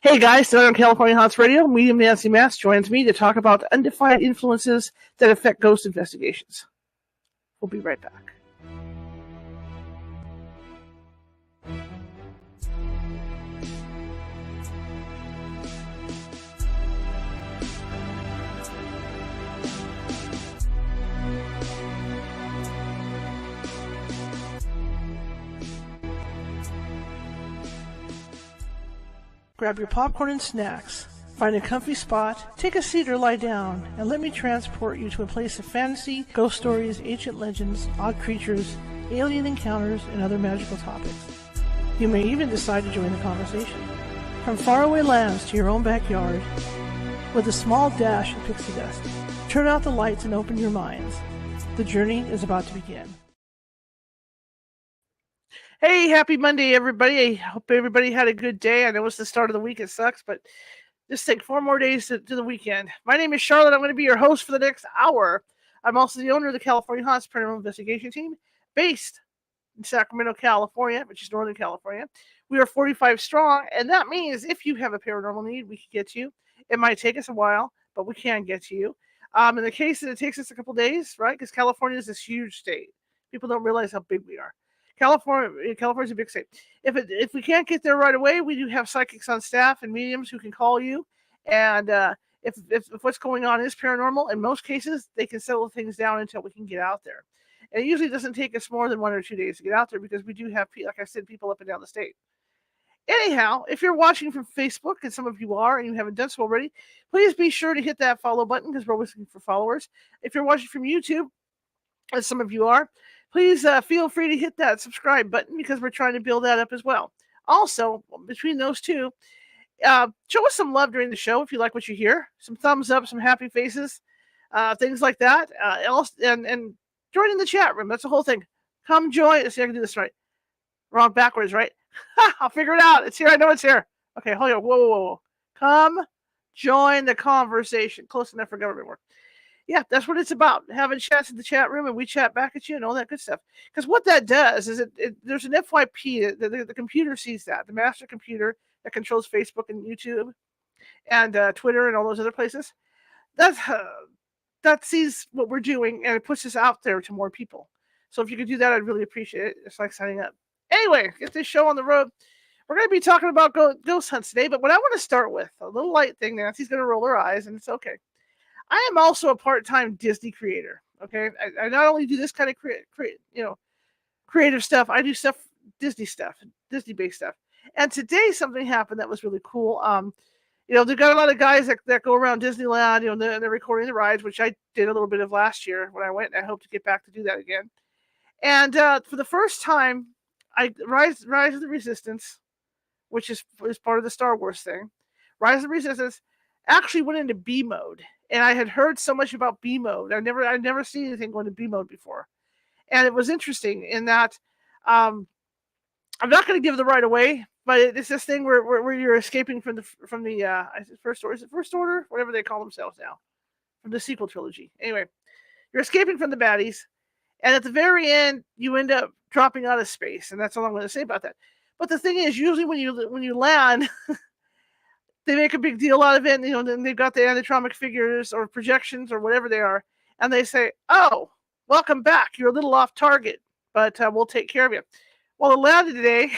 Hey guys, Southern California Haunts Radio, medium Nancy Matz joins me to talk about undefined influences that affect ghost investigations. We'll be right back. Grab your popcorn and snacks. Find a comfy spot, take a seat or lie down, and let me transport you to a place of fantasy, ghost stories, ancient legends, odd creatures, alien encounters, and other magical topics. You may even decide to join the conversation. From faraway lands to your own backyard, with a small dash of pixie dust, turn out the lights and open your minds. The journey is about to begin. Hey, happy Monday, everybody. I hope everybody had a good day. I know it's the start of the week. It sucks, but just take 4 more days to the weekend. My name is Charlotte. I'm going to be your host for the next hour. I'm also the owner of the California Haunts Paranormal Investigation Team, based in Sacramento, California, which is Northern California. We are 45 strong, and that means if you have a paranormal need, we can get to you. It might take us a while, but we can get to you. In the case that it takes us a couple days, right, because California is this huge state. People don't realize how big we are. California's a big state. If we can't get there right away, we do have psychics on staff and mediums who can call you. And if what's going on is paranormal, in most cases, they can settle things down until we can get out there. And it usually doesn't take us more than 1 or 2 days to get out there because we do have, like I said, people up and down the state. Anyhow, if you're watching from Facebook, and some of you are, and you haven't done so already, please be sure to hit that follow button because we're always looking for followers. If you're watching from YouTube, as some of you are, please feel free to hit that subscribe button because we're trying to build that up as well. Also, between those two, show us some love during the show if you like what you hear. Some thumbs up, some happy faces, things like that. And join in the chat room. That's the whole thing. Come join. Let's see if I can do this right. Wrong backwards, right? I'll figure it out. It's here. I know it's here. Okay, hold on. Whoa. Come join the conversation. Close enough for government work. Yeah, that's what it's about. Having chats in the chat room and we chat back at you and all that good stuff. Because what that does is there's an FYP. The computer sees that. The master computer that controls Facebook and YouTube and Twitter and all those other places. That sees what we're doing and it puts us out there to more people. So if you could do that, I'd really appreciate it. It's like signing up. Anyway, get this show on the road. We're going to be talking about ghost hunts today. But what I want to start with, a little light thing. Nancy's going to roll her eyes and it's okay. I am also a part-time Disney creator. Okay, I not only do this kind of creative stuff, I do Disney-based stuff. And today something happened that was really cool. They've got a lot of guys that go around Disneyland. They're recording the rides, which I did a little bit of last year when I went. And I hope to get back to do that again. And for the first time, Rise of the Resistance, which is part of the Star Wars thing. Rise of the Resistance actually went into B mode. And I had heard so much about B mode. I'd never seen anything going to B mode before. And it was interesting in that I'm not going to give the right away, but it's this thing where you're escaping from the first order. Is it First Order? Whatever they call themselves now. From the sequel trilogy. Anyway, you're escaping from the baddies. And at the very end, you end up dropping out of space. And that's all I'm going to say about that. But the thing is, usually when you land... They make a big deal out of it, and then they've got the animatronic figures or projections or whatever they are, and they say, "Oh, welcome back. You're a little off target, but we'll take care of you." Well, it landed today,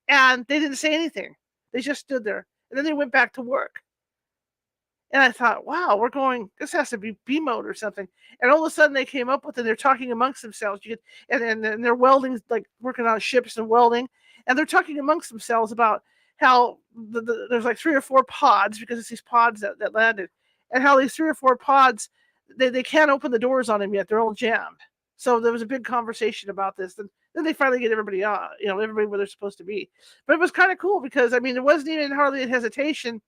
and they didn't say anything. They just stood there, and then they went back to work. And I thought, wow, this has to be B mode or something. And all of a sudden they came up with it. They're talking amongst themselves. And they're welding, like working on ships and welding, and they're talking amongst themselves about how there's like 3 or 4 pods, because it's these pods that landed, and how these 3 or 4 pods, they can't open the doors on them yet. They're all jammed. So there was a big conversation about this. And then they finally get everybody everybody where they're supposed to be. But it was kind of cool because, there wasn't even hardly a hesitation.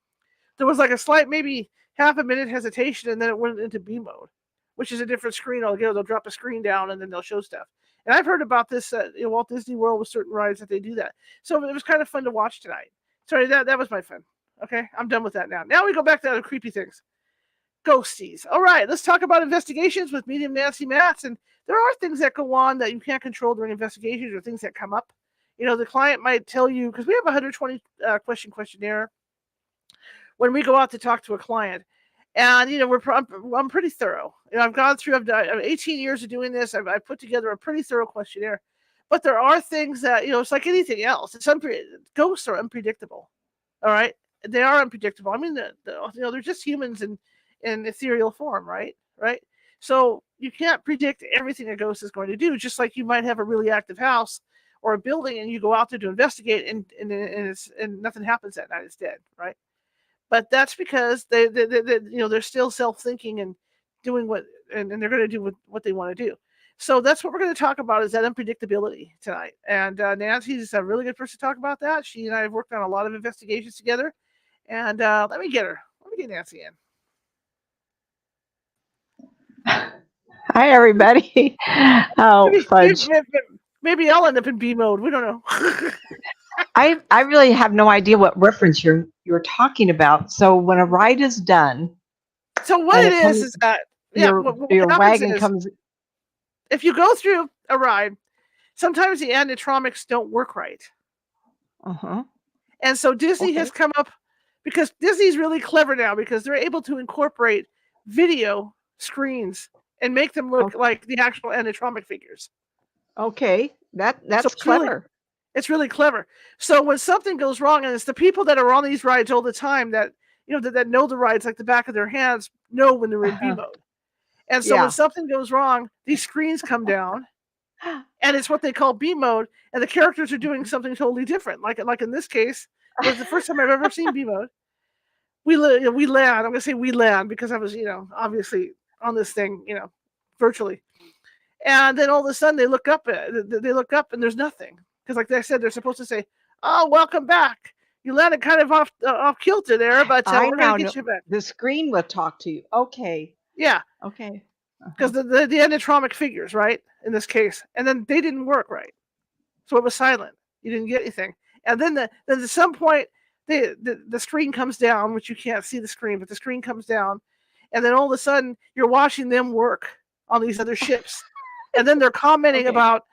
There was like a slight, maybe half a minute hesitation, and then it went into B mode, which is a different screen altogether. They'll drop a screen down and then they'll show stuff. And I've heard about this in Walt Disney World with certain rides that they do that. So it was kind of fun to watch tonight. Sorry, that was my fun. Okay, I'm done with that now. Now we go back to the creepy things. Ghosties. All right, let's talk about investigations with medium Nancy Matz. And there are things that go on that you can't control during investigations, or things that come up. The client might tell you, because we have a 120 question questionnaire when we go out to talk to a client. And I'm pretty thorough. I've gone through. I've 18 years of doing this. I put together a pretty thorough questionnaire. But there are things that it's like anything else. Ghosts are unpredictable. All right, they are unpredictable. I mean, they're just humans in ethereal form, right? Right. So you can't predict everything a ghost is going to do. Just like you might have a really active house or a building, and you go out there to investigate, and nothing happens that night. It's dead, right? But that's because they're still self-thinking and doing and they're going to do what they want to do. So that's what we're going to talk about, is that unpredictability tonight. And Nancy's a really good person to talk about that. She and I have worked on a lot of investigations together. And let me get Nancy in. Hi, everybody. Oh, fudge. Maybe I'll end up in B mode. We don't know. I really have no idea what reference you're talking about. So when a ride is done, so what it is that your wagon comes. If you go through a ride, sometimes the animatronics don't work right. And so Disney has come up, because Disney's really clever now, because they're able to incorporate video screens and make them look like the actual animatronic figures. Okay, that's clever. It's really clever. So when something goes wrong, and it's the people that are on these rides all the time that that know the rides like the back of their hands, know when they're in B mode. And so when something goes wrong, these screens come down, and it's what they call B mode, and the characters are doing something totally different. Like in this case, it was the first time I've ever seen B mode. We land. I'm going to say we land because I was, obviously on this thing, virtually. And then all of a sudden they look up and there's nothing. Because like I said, they're supposed to say, "Oh, welcome back. You landed kind of off kilter there, but we're going to get you back." The screen will talk to you. Okay. Yeah. Okay. Because the animatronic figures, right, in this case, and then they didn't work right, so it was silent. You didn't get anything. And then then at some point the screen comes down, which you can't see the screen, but the screen comes down, and then all of a sudden you're watching them work on these other ships, and then they're commenting about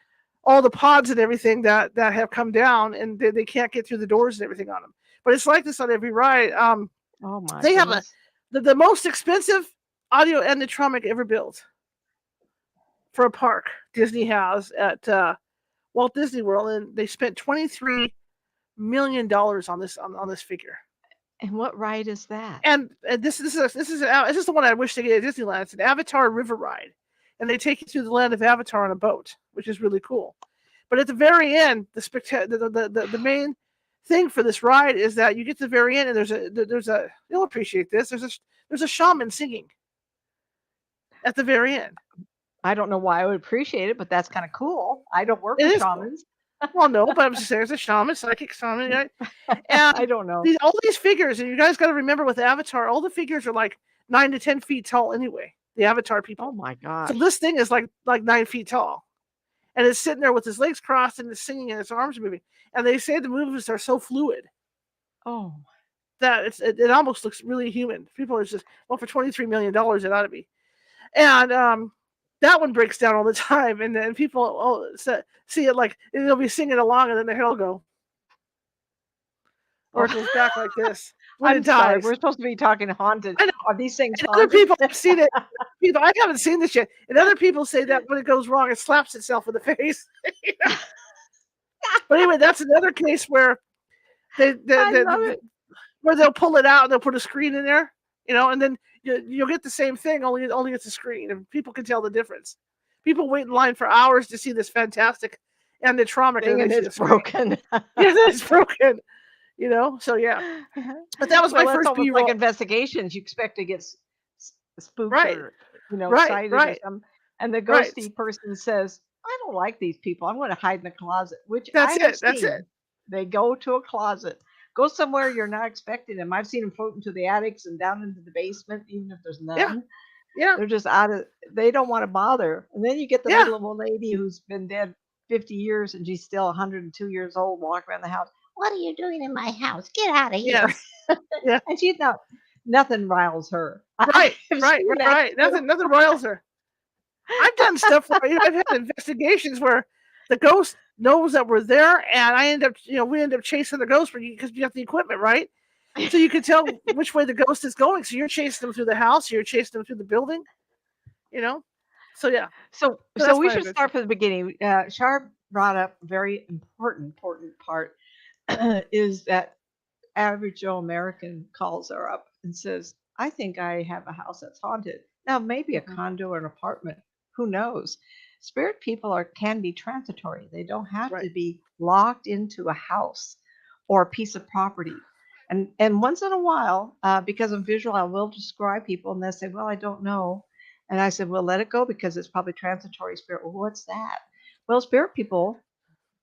all the pods and everything that have come down, and they can't get through the doors and everything on them. But it's like this on every ride. They have the most expensive audio animatronic ever built for a park. Disney has at Walt Disney World, and they spent $23 million on this figure. And what ride is that? And this is the one I wish they get at Disneyland. It's an Avatar River ride, and they take you through the land of Avatar on a boat, which is really cool. But at the very end, the main thing for this ride is that you get to the very end, and there's a you'll appreciate this. There's a shaman singing at the very end. I don't know why I would appreciate it, but that's kind of cool. I don't work with shamans. Cool. Well, no, but I'm just saying, there's a shaman, psychic shaman, right? And I don't know. All these figures, and you guys got to remember with Avatar, all the figures are like 9 to 10 feet tall anyway. The Avatar people. Oh my god! So this thing is like 9 feet tall, and it's sitting there with its legs crossed and it's singing and its arms moving. And they say the movements are so fluid. Oh. That it almost looks really human. People are just, well, for $23 million, it ought to be. And that one breaks down all the time, and then people see it like they'll be singing along, and then their hair will go, or it goes back like this. I'm sorry, we're supposed to be talking haunted. I know. Are these things haunted? Other people have seen it. I haven't seen this yet, and other people say that when it goes wrong, it slaps itself in the face. But anyway, that's another case where where they'll pull it out and they'll put a screen in there, and then you'll get the same thing, only it's a screen, and people can tell the difference. People wait in line for hours to see this fantastic animatronic, and it's broken. It's broken. So yeah. But that was my first B-roll. Like investigations, you expect to get spooked or excited or something, and the ghosty person says, "I don't like these people. I'm going to hide in the closet." Which that's it. They go to a closet. Go somewhere you're not expecting them. I've seen them float into the attics and down into the basement, even if there's none. Yeah. They're just they don't want to bother. And then you get the little old lady who's been dead 50 years and she's still 102 years old, walking around the house. "What are you doing in my house? Get out of here." Yeah. And she's nothing riles her. Right. Nothing riles her. I've done stuff where I've had investigations where the ghost knows that we're there, and we end up chasing the ghost because you have the equipment, right? So you can tell which way the ghost is going. So you're chasing them through the house, you're chasing them through the building, you know? So yeah. So That's we my should adventure. start from the beginning. Shar brought up a very important part is that average Joe American calls her up and says, I think I have a house that's haunted. Now, maybe a condo or an apartment, who knows? Spirit people can be transitory. They don't have to be locked into a house or a piece of property. And once in a while, because I'm visual, I will describe people and they'll say, well, I don't know. And I said, well, let it go because it's probably transitory spirit. Well, what's that? Well, spirit people,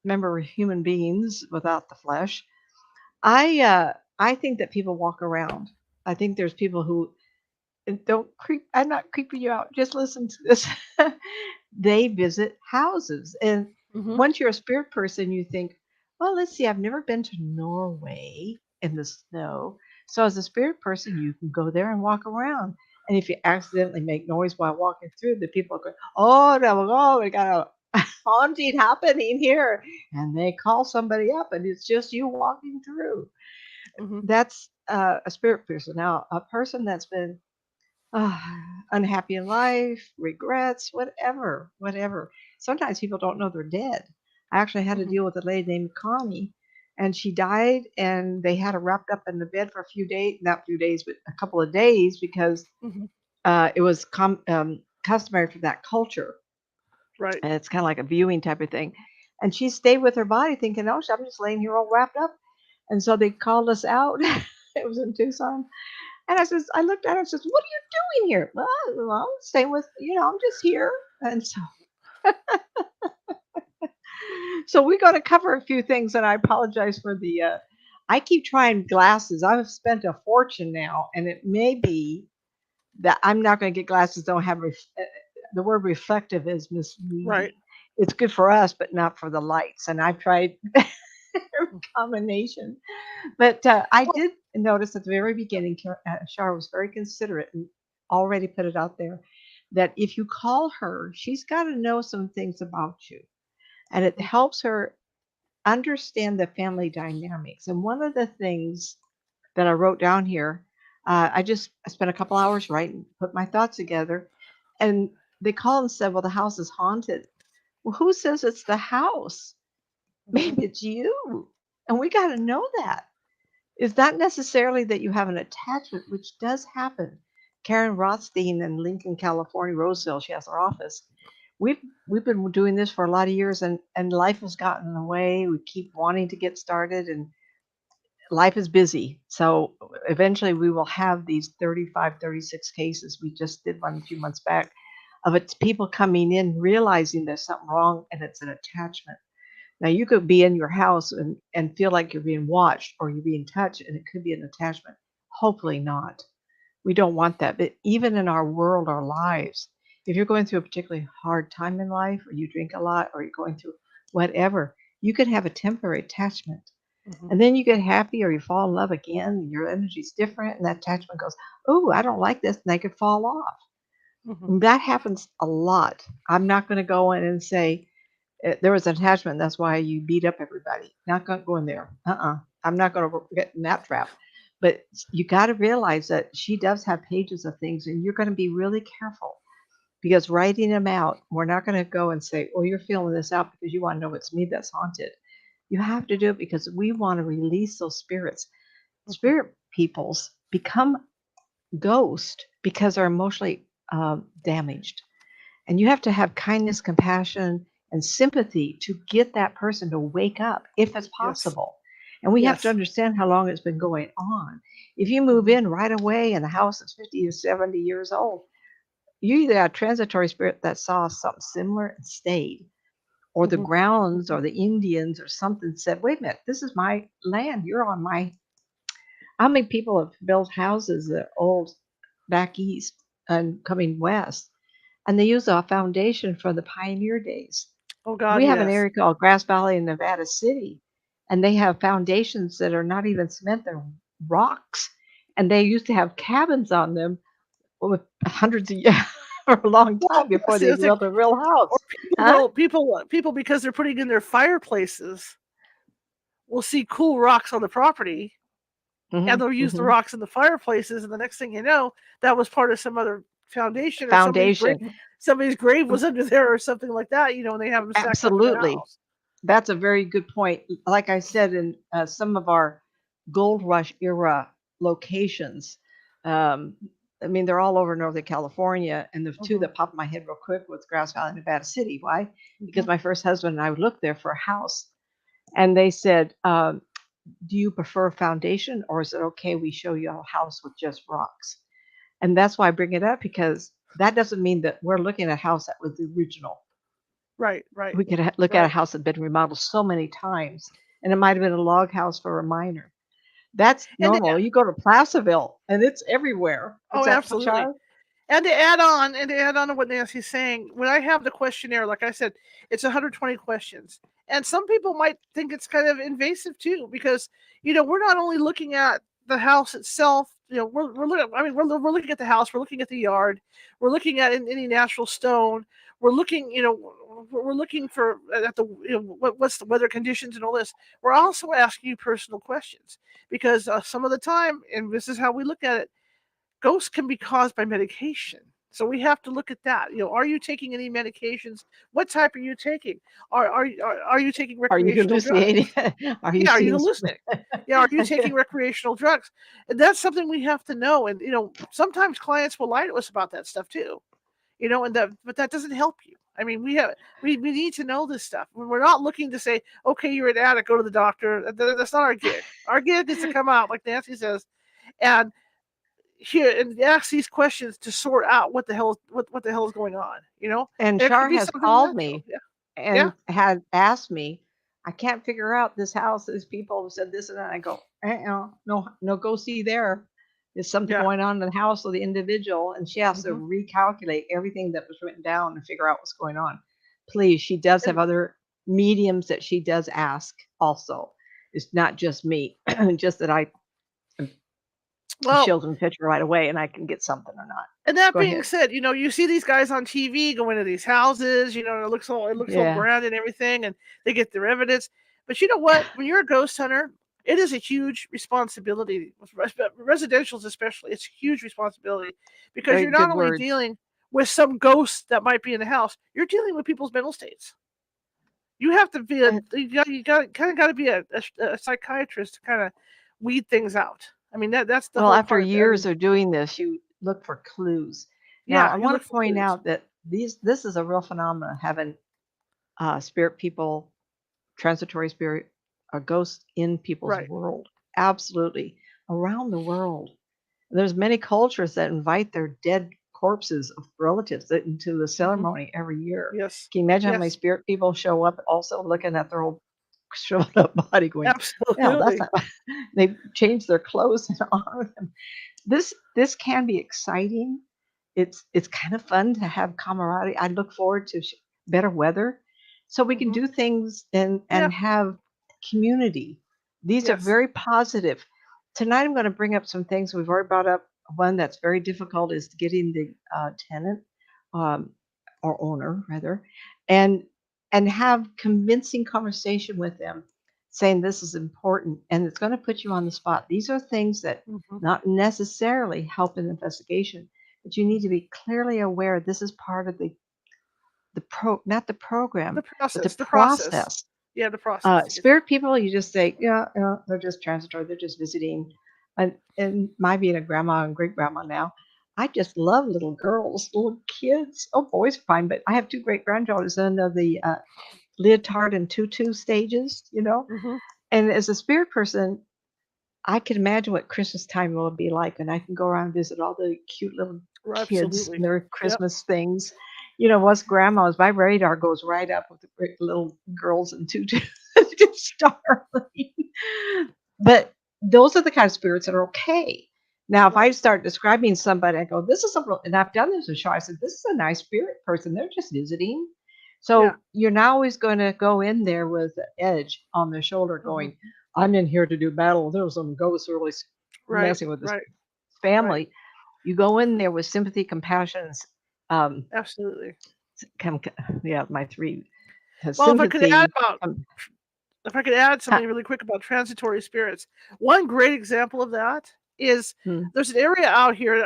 remember, we're human beings without the flesh. I think that people walk around. I think there's people who don't creep. I'm not creeping you out. Just listen to this. They visit houses, and once you're a spirit person, you think, well, let's see. I've never been to Norway in the snow, so as a spirit person, you can go there and walk around. And if you accidentally make noise while walking through, the people go, oh no, we got a haunting happening here, and they call somebody up, and it's just you walking through. That's a spirit person. Now, a person that's been uh, unhappy in life, regrets, whatever. Sometimes people don't know they're dead. I actually had to deal with a lady named Connie, and she died, and they had her wrapped up in the bed for a few days, not a few days, but a couple of days, because it was customary for that culture. Right. And it's kind of like a viewing type of thing. And she stayed with her body thinking, oh, I'm just laying here all wrapped up. And so they called us out. It was in Tucson. And I looked at her and says, what are you doing here? Well, I'm staying with, I'm just here. And so we're going to cover a few things. And I apologize for I keep trying glasses. I've spent a fortune now. And it may be that I'm not going to get glasses. Don't have, the word reflective is misleading. Right. It's good for us, but not for the lights. And I've tried combination. But I did notice at the very beginning, Shar was very considerate and already put it out there that if you call her, she's got to know some things about you. And it helps her understand the family dynamics. And one of the things that I wrote down here, I spent a couple hours writing, put my thoughts together. And they called and said, well, the house is haunted. Well, who says it's the house? Maybe it's you. And we got to know that. It's not necessarily that you have an attachment, which does happen. Karen Rothstein in Lincoln, California, Roseville, she has her office. We've been doing this for a lot of years, and life has gotten in the way. We keep wanting to get started, and life is busy. So eventually we will have these 35, 36 cases. We just did one a few months back of it's people coming in realizing there's something wrong and it's an attachment. Now, you could be in your house and feel like you're being watched or you're being touched, and it could be an attachment. Hopefully not. We don't want that. But even in our world, our lives, if you're going through a particularly hard time in life, or you drink a lot, or you're going through whatever, you could have a temporary attachment. And then you get happy or you fall in love again, your energy's different, and that attachment goes, oh, I don't like this, and they could fall off. That happens a lot. I'm not going to go in and say, there was an attachment. That's why you beat up everybody. Not going to go in there. I'm not going to get in that trap. But you got to realize that she does have pages of things, and you're going to be really careful because writing them out, we're not going to go and say, oh, you're feeling this out because you want to know it's me that's haunted. You have to do it because we want to release those spirits. Spirit peoples become ghosts because they're emotionally damaged. And you have to have kindness, compassion, and sympathy to get that person to wake up if it's possible. And we have to understand how long it's been going on. If you move in right away and the house is 50 or 70 years old, you either have a transitory spirit that saw something similar and stayed, or the grounds or the Indians or something said, wait a minute, this is my land. You're on my. How many people have built houses that old back east and coming west? And they use a foundation from the pioneer days. Oh, God, we have an area called Grass Valley in Nevada City, and they have foundations that are not even cement, they're rocks. And they used to have cabins on them with hundreds of years for a long time before they built a real house. Or people, because they're putting in their fireplaces, will see cool rocks on the property. and Mhm, they'll use the mhm. rocks in the fireplaces, and the next thing you know, that was part of some other foundation, or Foundation. somebody's grave Mm, was under there or something like that, and they have them stacked up in their absolutely. house. That's a very good point. Like I said, in some of our gold rush era locations, um, I mean, they're all over Northern California, and the two Mhm, that pop in my head real quick was Grass Valley and Nevada City. Why? Because mhm. my first husband and I looked there for a house, and they said, "Do you prefer foundation, or is it okay we show you a house with just rocks?" And that's why I bring it up, because that doesn't mean that we're looking at a house that was the original. Right, right, We could look at a right. house that had been remodeled so many times, and it might have been a log house for a minor. That's And normal. You go to Placerville, and it's everywhere. What's oh, that, absolutely. child? And to add on to what Nancy's saying, when I have the questionnaire, like I said, it's 120 questions. And some people might think it's kind of invasive too, because we're not only looking at the house itself. We're looking. I mean, we're looking at the house. We're looking at the yard. We're looking at any natural stone. We're looking. We're looking for at the what's the weather conditions and all this. We're also asking you personal questions, because some of the time, and this is how we look at it, ghosts can be caused by medication. So we have to look at that. Are you taking any medications? What type are you taking? Are you taking Are you recreational hallucinating? drugs? Are you Yeah, are you seeing hallucinating? Yeah, are you taking recreational drugs? And that's something we have to know. And sometimes clients will lie to us about that stuff too. But that doesn't help you. I mean, we need to know this stuff. We're not looking to say, okay, you're an addict, go to the doctor. That's not our gig. Our gig is to come out, like Nancy says, and here and ask these questions to sort out what the hell is going on. And And it could Shar be has something called natural. me Yeah, yeah, and had asked me, "I can't figure out this house. These people have said this and that." I go, no, no, go see there. There's something yeah. going on in the house of the individual, and she has to Hmm. recalculate everything that was written down and figure out what's going on. Please, she does have And other mediums that she does ask also. It's not just me, just that I well, show them a picture right away and I can get something or not. and that Go being ahead. said, you see these guys on TV go into these houses. And it looks all Yeah. grand and everything, and they get their evidence. But you know what? When you're a ghost hunter, it is a huge responsibility. Residentials, especially, it's a huge responsibility, because you're not Good only words. dealing with some ghost that might be in the house, you're dealing with people's mental states. You have to be you got kind of got to be a psychiatrist to kind of weed things out. I mean, that's the Well, whole after part of it. I years mean, of doing this, you look for clues. Now, yeah, I you want look to for point clues. out that this is a real phenomenon, having spirit people, transitory spirit, or ghosts in people's Right. world. Absolutely, around the world. There's many cultures that invite their dead corpses of relatives into the Hmm. ceremony every year. Yes. Can you imagine how many Yes. spirit people show up also looking at their old shriveled up body, going, "No, that's Absolutely. not." They change their clothes and honor them. This can be exciting. It's kind of fun to have camaraderie. I look forward to better weather, so we can Hmm. do things and Yeah. have community. These are Yes. very positive. Tonight, I'm going to bring up some things we've already brought up. One that's very difficult is getting the tenant, um, or owner rather, and have convincing conversation with them, saying this is important, and it's going to put you on the spot. These are things that Hmm. not necessarily help an investigation, but you need to Hmm. be clearly aware this is part of not the program, The but the process. The process. process. Yeah, the process to get there. Spirit people, you just say, yeah, yeah, they're just transitory, they're just visiting. And my being a grandma and great grandma now, I just love little girls, little kids. Oh, boys are fine, but I have two great granddaughters, and they're the leotard and tutu stages. Hmm. And as a spirit person, I can imagine what Christmas time will be like, and I can go around and visit all the cute little kids Absolutely. and their Yep. Christmas things. Us grandmas, my radar goes right up with the great little girls and tutus, just starling. But those are the kind of spirits that are okay. Now, if I Right. start describing somebody, I go, "This is a real," and I've done this with show. I said, "This is a nice spirit person. They're just visiting." Yeah. So you're not always going to go in there with an edge on their shoulder, Hmm. going, "I'm in here to do battle. There was some ghosts really Right. messing with this Right. Right. family." You go in there with sympathy, compassion, um, Absolutely. com- yeah, my three has Well, if I could add sympathy. about Um, if I could add Ha something really quick about transitory spirits, one great example of that is Hmm. there's an area out here.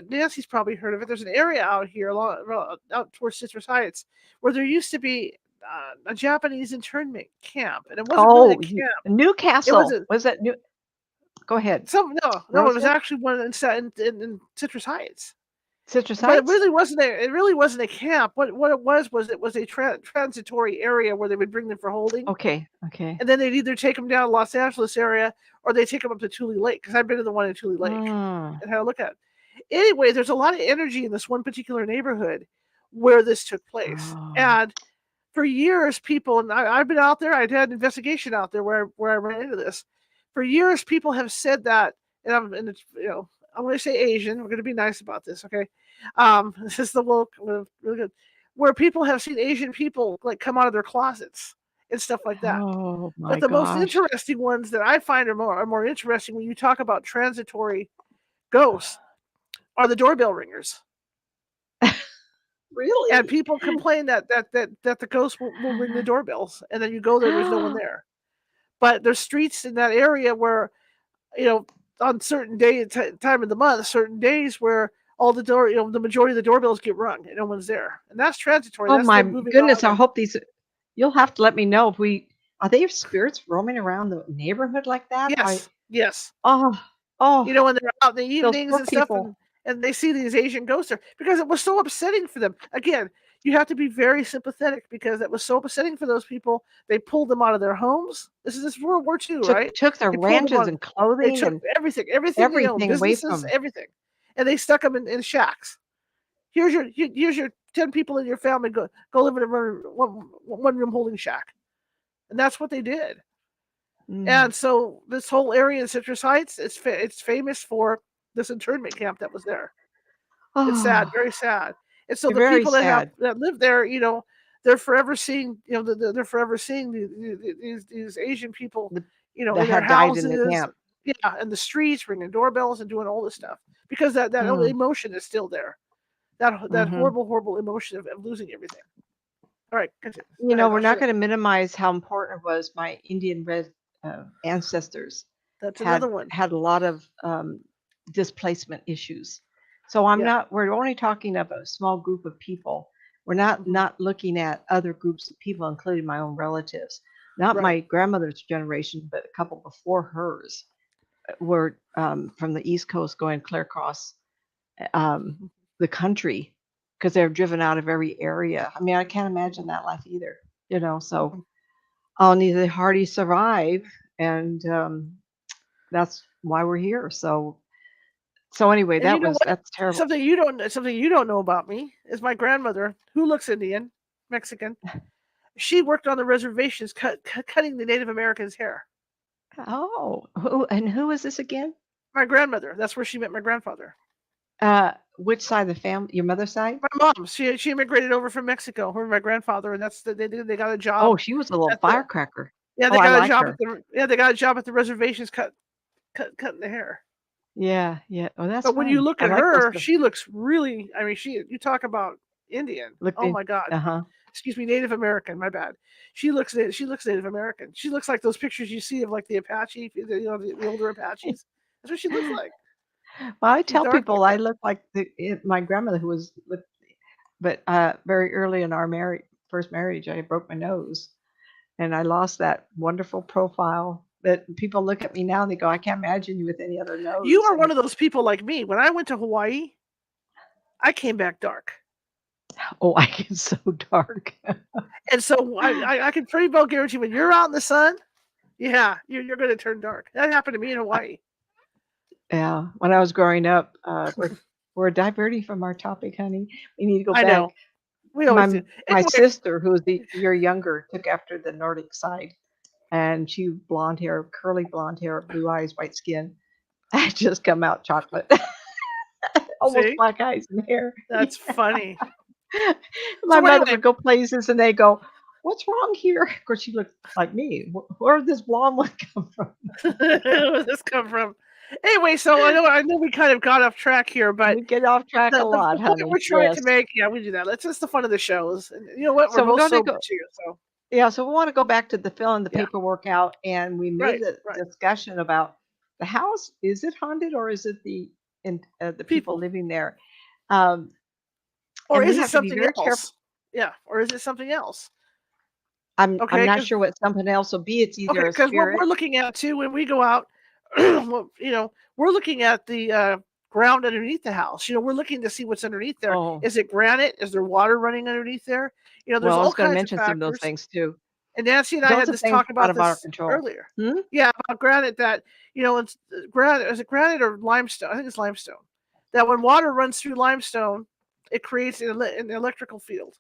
Nancy's probably heard of it. There's an area out here, out towards Citrus Heights, where there used to be a Japanese internment camp, and it wasn't really a Oh, camp. It was Newcastle. a Was that New Go ahead. no, it was Roseville? actually one in Citrus Heights. Citrus But Heights? it really wasn't a camp. What it was a transitory area where they would bring them for holding, Okay, okay. and then they'd either take them down to Los Angeles area or they take them up to Tule Lake, because I've been to the one in Tule Lake Mm. and had a look at it. Anyway, there's a lot of energy in this one particular neighborhood where this took place, Oh. and for years, people, and I've been out there. I had an investigation out there where I ran into this. For years, people have said that, and it's, I'm going to say Asian. We're going to be nice about this, okay? This is the woke, really good, where people have seen Asian people like come out of their closets and stuff like that. Oh my But the most gosh. interesting ones that I find are more interesting when you talk about transitory ghosts are the doorbell ringers. Really? And people complain that the ghosts will ring the doorbells, and then you go there's no one there. But there's streets in that area where, on certain time of the month, certain days where all the the majority of the doorbells get rung and no one's there, and that's transitory. Oh That's my them moving goodness, on. I hope you'll have to let me know if are they spirits roaming around the neighborhood like that? Yes. Oh, When they're out in the those evenings poor and stuff, people. and they see these Asian ghosts there, because it was so upsetting for them. Again, you have to be very sympathetic, because it was so upsetting for those people. They pulled them out of their homes. This is World War II, right? Took their They pulled them ranches out. and They clothing took and everything they owned, everything away businesses, from. everything, and they stuck them in shacks. Here's your 10 people in your family, go live in a one room holding shack, and that's what they did. And so this whole area in Citrus Heights, it's famous for this internment camp that was there. It's sad, Oh, very sad. And so the very people that sad. live there, they're forever seeing, they're forever seeing these Asian people, The, in that their had died in the houses, camp. yeah, and the streets, ringing doorbells and doing all this stuff, because that Mm. emotion is still there. That horrible emotion of losing everything. All right, continue. We're not going to minimize how important it was. My Indian ancestors That's another one. had a lot of displacement issues. So we're only talking of a small group of people. We're not looking at other groups of people, including my own relatives. Not my grandmother's generation, but a couple before hers were from the East Coast going clear across the country, because they're driven out of every area. I mean, I can't imagine that life either, so only the hardy survive, and that's why we're here. So anyway, And that's terrible. Something you don't know about me is my grandmother, who looks Indian, Mexican. She worked on the reservations, cutting the Native Americans' hair. Oh, who is this again? My grandmother. That's where she met my grandfather. Which side of the family? Your mother's side? My mom. She immigrated over from Mexico. Her and my grandfather, and they got a job. Oh, she was a little firecracker. Yeah, they got a job. They got a job at the reservations, cutting the hair. Yeah, yeah. Oh, that's. But when you look at her, she looks really. I mean, you talk about Indian. Oh my God. Excuse me, Native American. My bad. She looks Native American. She looks like those pictures you see of like the Apache, the older Apaches. That's what she looks like. Well, I tell people I look like my grandmother, who was but very early in our first marriage, I broke my nose, and I lost that wonderful profile. That people look at me now and they go, I can't imagine you with any other nose. You are one of those people like me. When I went to Hawaii, I came back dark. Oh, I get so dark. And so I can pretty well guarantee when you're out in the sun, yeah, you're going to turn dark. That happened to me in Hawaii. Yeah, when I was growing up, we're diverting from our topic, honey. We need to go back. I know. We always do. My sister, who's a year younger, took after the Nordic side, and she blonde hair, curly blonde hair, blue eyes, white skin. I just come out chocolate, almost black eyes and hair. That's funny. My mother would go places, and they go, "What's wrong here?" Of course, she looked like me. Where did this blonde one come from? Where did this come from? Anyway, so I know we kind of got off track here, but we get off track a lot, honey. We're trying to make, we do that. That's just the fun of the shows. And you know what? So we're both sober too. So Yeah, so we want to go back to the filling the Yeah. paperwork out, and we made Right. the Right. discussion about the house. Is it haunted or is it the people People. living there? Um, Or and we is it have to be something very careful. else? Yeah. Or is it something else? I'm Okay. not sure what something else will be. It's Okay, either a because what spirit. we're looking at too when we go out, well, we're looking at the ground underneath the house. We're looking to see what's underneath there. Oh, Is it granite? Is there water running underneath there? There's well, I all was going to kinds of mention some of those factors. things too. And Nancy and I Those had are this things talk out about of our this control. earlier. Hmm? Yeah, about granite that, it's granite. Is it granite or limestone? I think it's limestone. That when water runs through limestone, it creates an electrical field,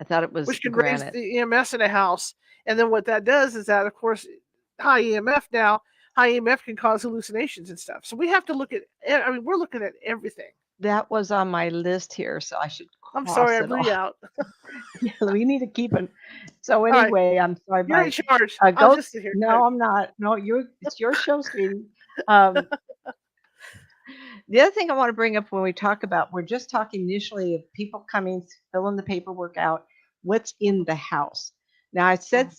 I thought it was which can raise granite. the EMS in a house. And then what that does is that, of course, high EMF now, high EMF can cause hallucinations and stuff. So we have to look at, we're looking at everything. That was on my list here, so I should I'm sorry, cross I it blew you off. out. Yeah, we need to keep it. So All right, anyway, I'm sorry. you're in My charge. I'll ghost. just sit here. Go No, ahead. I'm not. No, it's your show, sweetie. Um, the other thing I want to bring up when we talk about, we're just talking initially of people coming, filling the paperwork out, what's in the house. Now, I said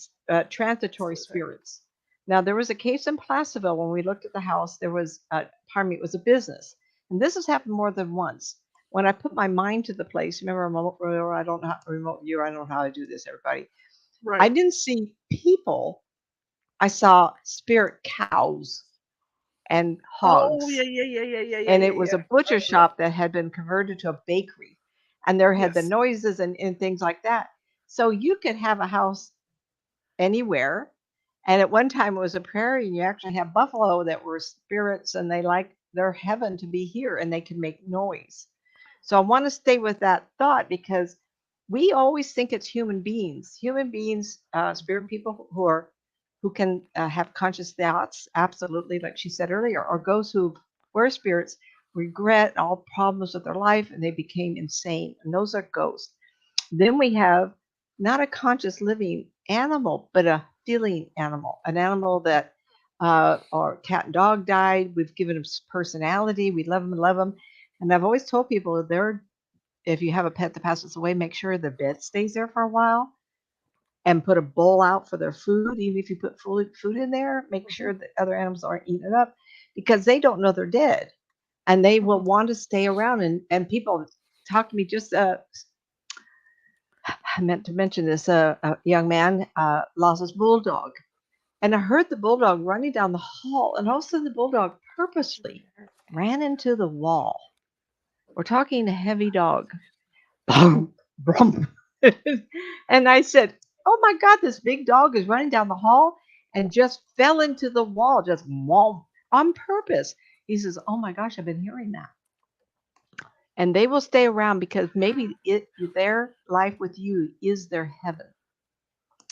transitory spirits. Now, there was a case in Placerville when we looked at the house. There was, pardon me, it was a business. And this has happened more than once. When I put my mind to the place, remember, I don't know how, remote viewer, I don't know how to do this, everybody. I Right. didn't see people. I saw spirit cows and Oh yeah, hogs, yeah, yeah, yeah, yeah, yeah, and yeah, it was yeah. a I butcher remember that. shop that had been converted to a bakery, and there had the Yes. noises and things like that. So you could have a house anywhere, and at one time it was a prairie, and you actually have buffalo that were spirits, and they like their heaven to be here, and they can make noise. So I want to stay with that thought because we always think it's human beings, spirit people who can have conscious thoughts, absolutely, like she said earlier, or ghosts who were spirits regret all problems with their life and they became insane, and those are ghosts. Then we have not a conscious living animal, but a feeling animal, an animal that our cat and dog died. We've given them personality. We love them and love them. And I've always told people they're if you have a pet that passes away, make sure the vet stays there for a while and put a bowl out for their food. Even if you put food in there, make Hmm. sure that other animals aren't eating it up because they don't know they're dead and they will Hmm. want to stay around. And people talk to me just I meant to mention this. A young man lost his bulldog, and I heard the bulldog running down the hall, and all of a sudden the bulldog purposely ran into the wall. We're talking a heavy dog. Boom, boom. And I said, "Oh my God, this big dog is running down the hall and just fell into the wall, just womp, on purpose." He says, "Oh my gosh, I've been hearing that." And they will stay around because maybe their life with you is their heaven.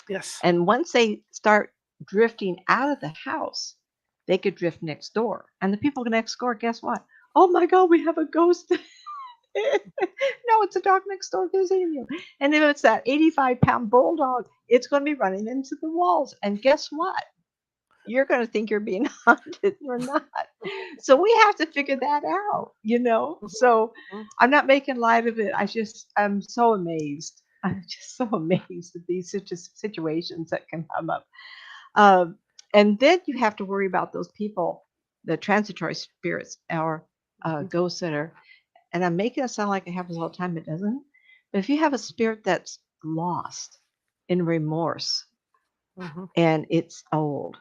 Yes. And once they start drifting out of the house, they could drift next door. And the people next door, guess what? "Oh my God, we have a ghost." No, it's a dog next door visiting you. And if it's that 85-pound bulldog, it's going to be running into the walls. And guess what? You're going to think you're being haunted. You're not. So we have to figure that out. So Mhm. I'm not making light of it. I'm so amazed. I'm just so amazed at these situations that can come up. Um, and then you have to worry about those people, the transitory spirits or Mhm. ghosts that are, and I'm making it sound like it happens all the time. It doesn't. But if you have a spirit that's lost in remorse Mhm. and it's old,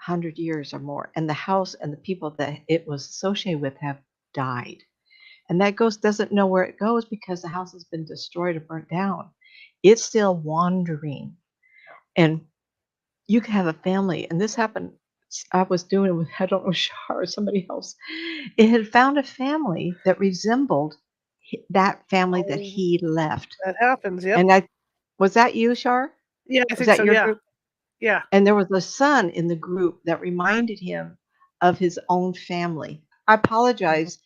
100 years or more, and the house and the people that it was associated with have died, and that ghost doesn't know where it goes because the house has been destroyed or burnt down, it's still wandering. And you can have a family, and this happened. I was doing it with, I don't know, Shar or somebody else. It had found a family that resembled that family that Oh, he left. that happens. Yep. And I was that you, Shar? Yeah, I Was think that so. your Yeah. group? Yeah. And there was a son in the group that reminded him of his own family. I Mhm. apologize.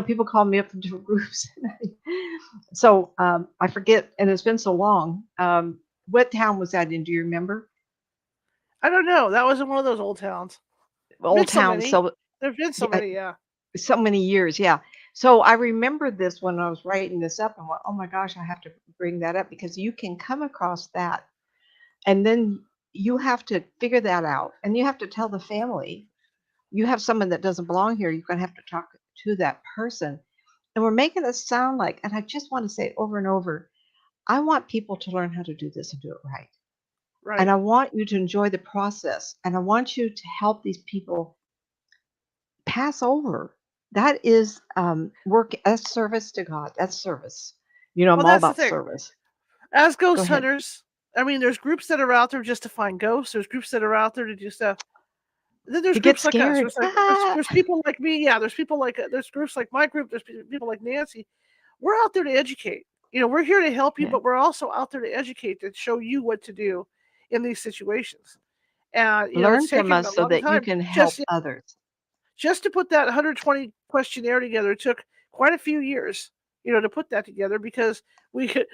People call me up from different groups. So I forget, and it's been so long. What town was that in? Do you remember? I don't know. That was in one of those old towns. Been Old so town. many. So There've been so yeah, many. Yeah. so many years, yeah. So I remembered this when I was writing this up and went, "Oh my gosh, I have to bring that up because you can come across that And then you have to figure that out, and you have to tell the family, you have someone that doesn't belong here, you're going to have to talk to that person. And we're making it sound like, and I just want to say it over and over, I want people to learn how to do this and do it right. And Right. I want you to enjoy the process, and I want you to help these people pass over. That is work as service to God. That's service. I'm Well, all that's the about thing. service. As Go ghost ahead. hunters, I mean, there's groups that are out there just to find ghosts. There's groups that are out there to do stuff. Then there's To get groups like us. scared. There's like there's people like me. Yeah, there's people like there's groups like my group. There's people like Nancy. We're out there to educate. We're here to help you, Yeah. but we're also out there to educate, to show you what to do in these situations. And it's Learn from taken a us so long that you time can help others. just to put that 120 questionnaire together. It took quite a few years, to put that together, because we could,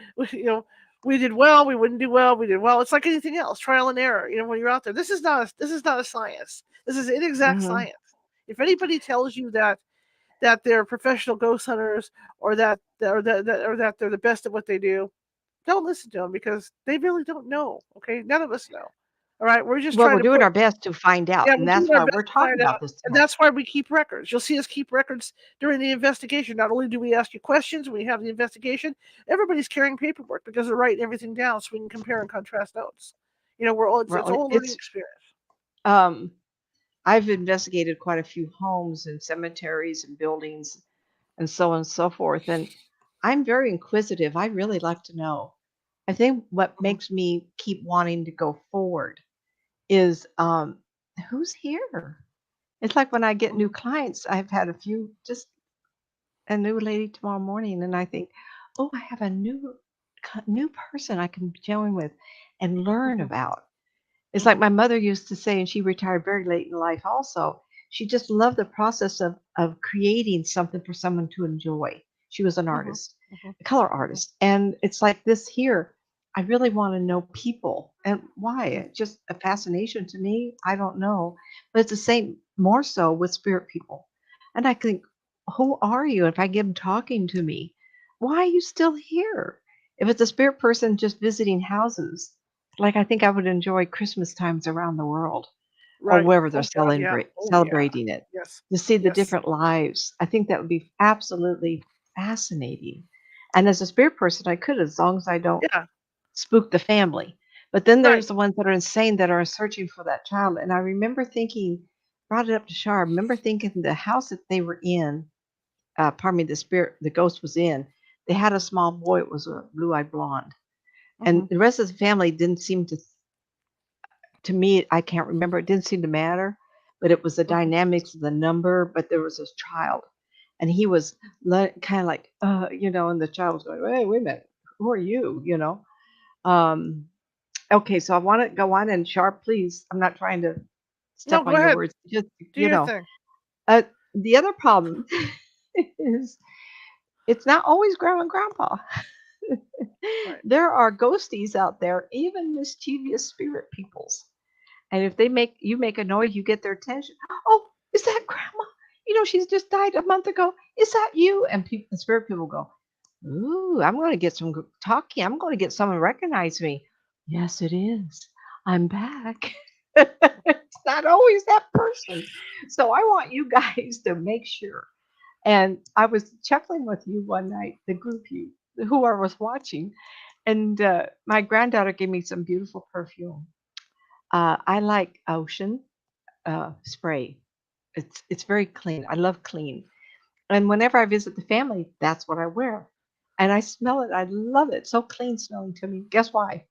we did well, we wouldn't do well, we did well. It's like anything else, trial and error. When you're out there, this is not a science. This is inexact Hmm. science. If anybody tells you that they're professional ghost hunters, or that they're the best at what they do, don't listen to them, because they really don't know. Okay, none of us know. All right, we're just Well, trying we're to doing put. our best to find out, Yeah, and we're that's doing our why best we're to talking find about out, this and tonight. that's why we keep records. You'll see us keep records during the investigation. Not only do we ask you questions, we have the investigation. Everybody's carrying paperwork because they're writing everything down so we can compare and contrast notes. It's Well, all a learning it's experience. um, I've investigated quite a few homes and cemeteries and buildings and so on and so forth, and I'm very inquisitive. I really like to know. I think what Mhm, makes me keep wanting to go forward is who's here. It's like when I get new mhm, clients, I've had a few, just a new lady tomorrow morning, and I think, oh, I have a new person I can join with and learn mhm, about. It's like mhm, my mother used to say, and she retired very late in life also. She just loved the process of creating something for someone to enjoy. She was an mhm, artist, mhm, a color mhm, artist. And it's like this here. I really want to know people. And why? mhm. It's just a fascination to me. I don't know. But it's the same more so with spirit people. And I think, who are you? If I get them talking to me, why are you still here? If it's a spirit person just visiting houses, like, I think I would enjoy Christmas times around the world or Right. wherever they're Oh God, yeah. Oh yeah. celebrating it, Yes. to see the Yes. different lives. I think that would be absolutely fascinating. And as a spirit person, I could, as long as I don't Yeah. spook the family. But then Right. there's the ones that are insane that are searching for that child. And I remember thinking, brought it up to Shar, I remember thinking the house that they were in, pardon me, the ghost was in, they had a small boy, it was a blue-eyed blonde. And Mhm. the rest of the family didn't seem to me, I can't remember, it didn't seem to matter, but it was the Mhm. dynamics of the number, but there was this child, and he was kind of like, and the child was going, "Hey, wait a minute, who are you?" Um, okay, so I want to go on and sharp, please. I'm not trying to No, step go on your ahead. words. Just, Do your thing. uh, the other problem is it's not always grandma and grandpa. Right. There are ghosties out there, even mischievous spirit peoples. And if they make a noise, you get their attention. Oh, is that grandma? She's just died a month ago. Is that you? And the spirit people go, ooh, I'm going to get some talking. I'm going to get someone to recognize me. Yes, it is. I'm back. It's not always that person. So I want you guys to make sure. And I was chuckling with you one night, the group who I was watching, and my granddaughter gave me some beautiful perfume. I like ocean spray. It's very clean. I love clean. And whenever I visit the family, that's what I wear. And I smell it. I love it. So clean smelling to me. Guess why?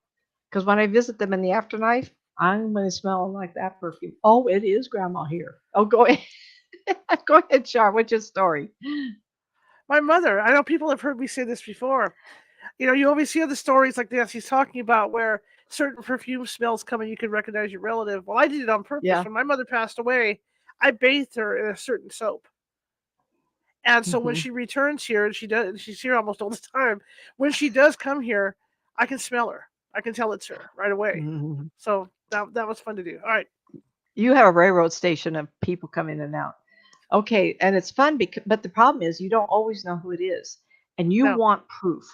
Because when I visit them in the afterlife, I'm going to smell like that perfume. Oh, it is grandma here. Oh, go ahead. Go ahead, Char. What's your story? My mother. I know people have heard me say this before. You always hear the stories like Nancy's talking about, where certain perfume smells come and you can recognize your relative. Well, I did it on purpose. Yeah. When my mother passed away, I bathed her in a certain soap. And so when Hmm. she returns here, and she's here almost all the time. When she does come here, I can smell her. I can tell it's her right away. Hmm. So that was fun to do. All right. You have a railroad station of people come in and out. Okay, and it's fun but the problem is you don't always know who it is, and you No. want proof.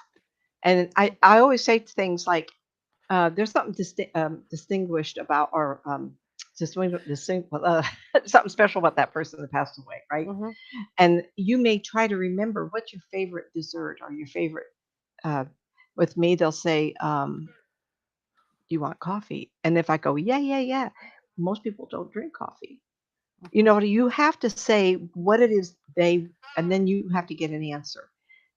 And I always say things like, there's something distinguished about, or something special about that person that passed away, right? Mm-hmm. And you may try to remember what's your favorite dessert or your favorite. Uh, with me, they'll say, "Do you want coffee?" And if I go, "Yeah, yeah, yeah," most people don't drink coffee. You Mm-hmm. know, you have to say what it is and then you have to get an answer.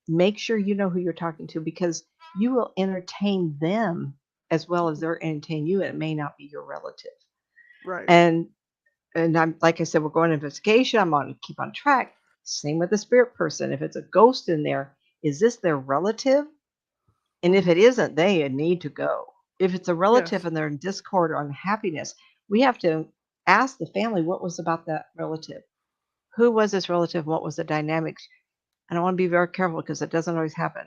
Make sure you know who you're talking to, because you will entertain them as well as they're entertaining you, and it may not be your relative. Right. And I'm, like I said, we're going to investigation. I'm on keep on track. Same with the spirit person. If it's a ghost in there, is this their relative? And if Mm-hmm. it isn't, they need to go. If it's a relative Yes. and they're in discord or unhappiness, we have to ask the family what was about that relative. Who was this relative? What was the dynamics? And I want to be very careful because it doesn't always happen.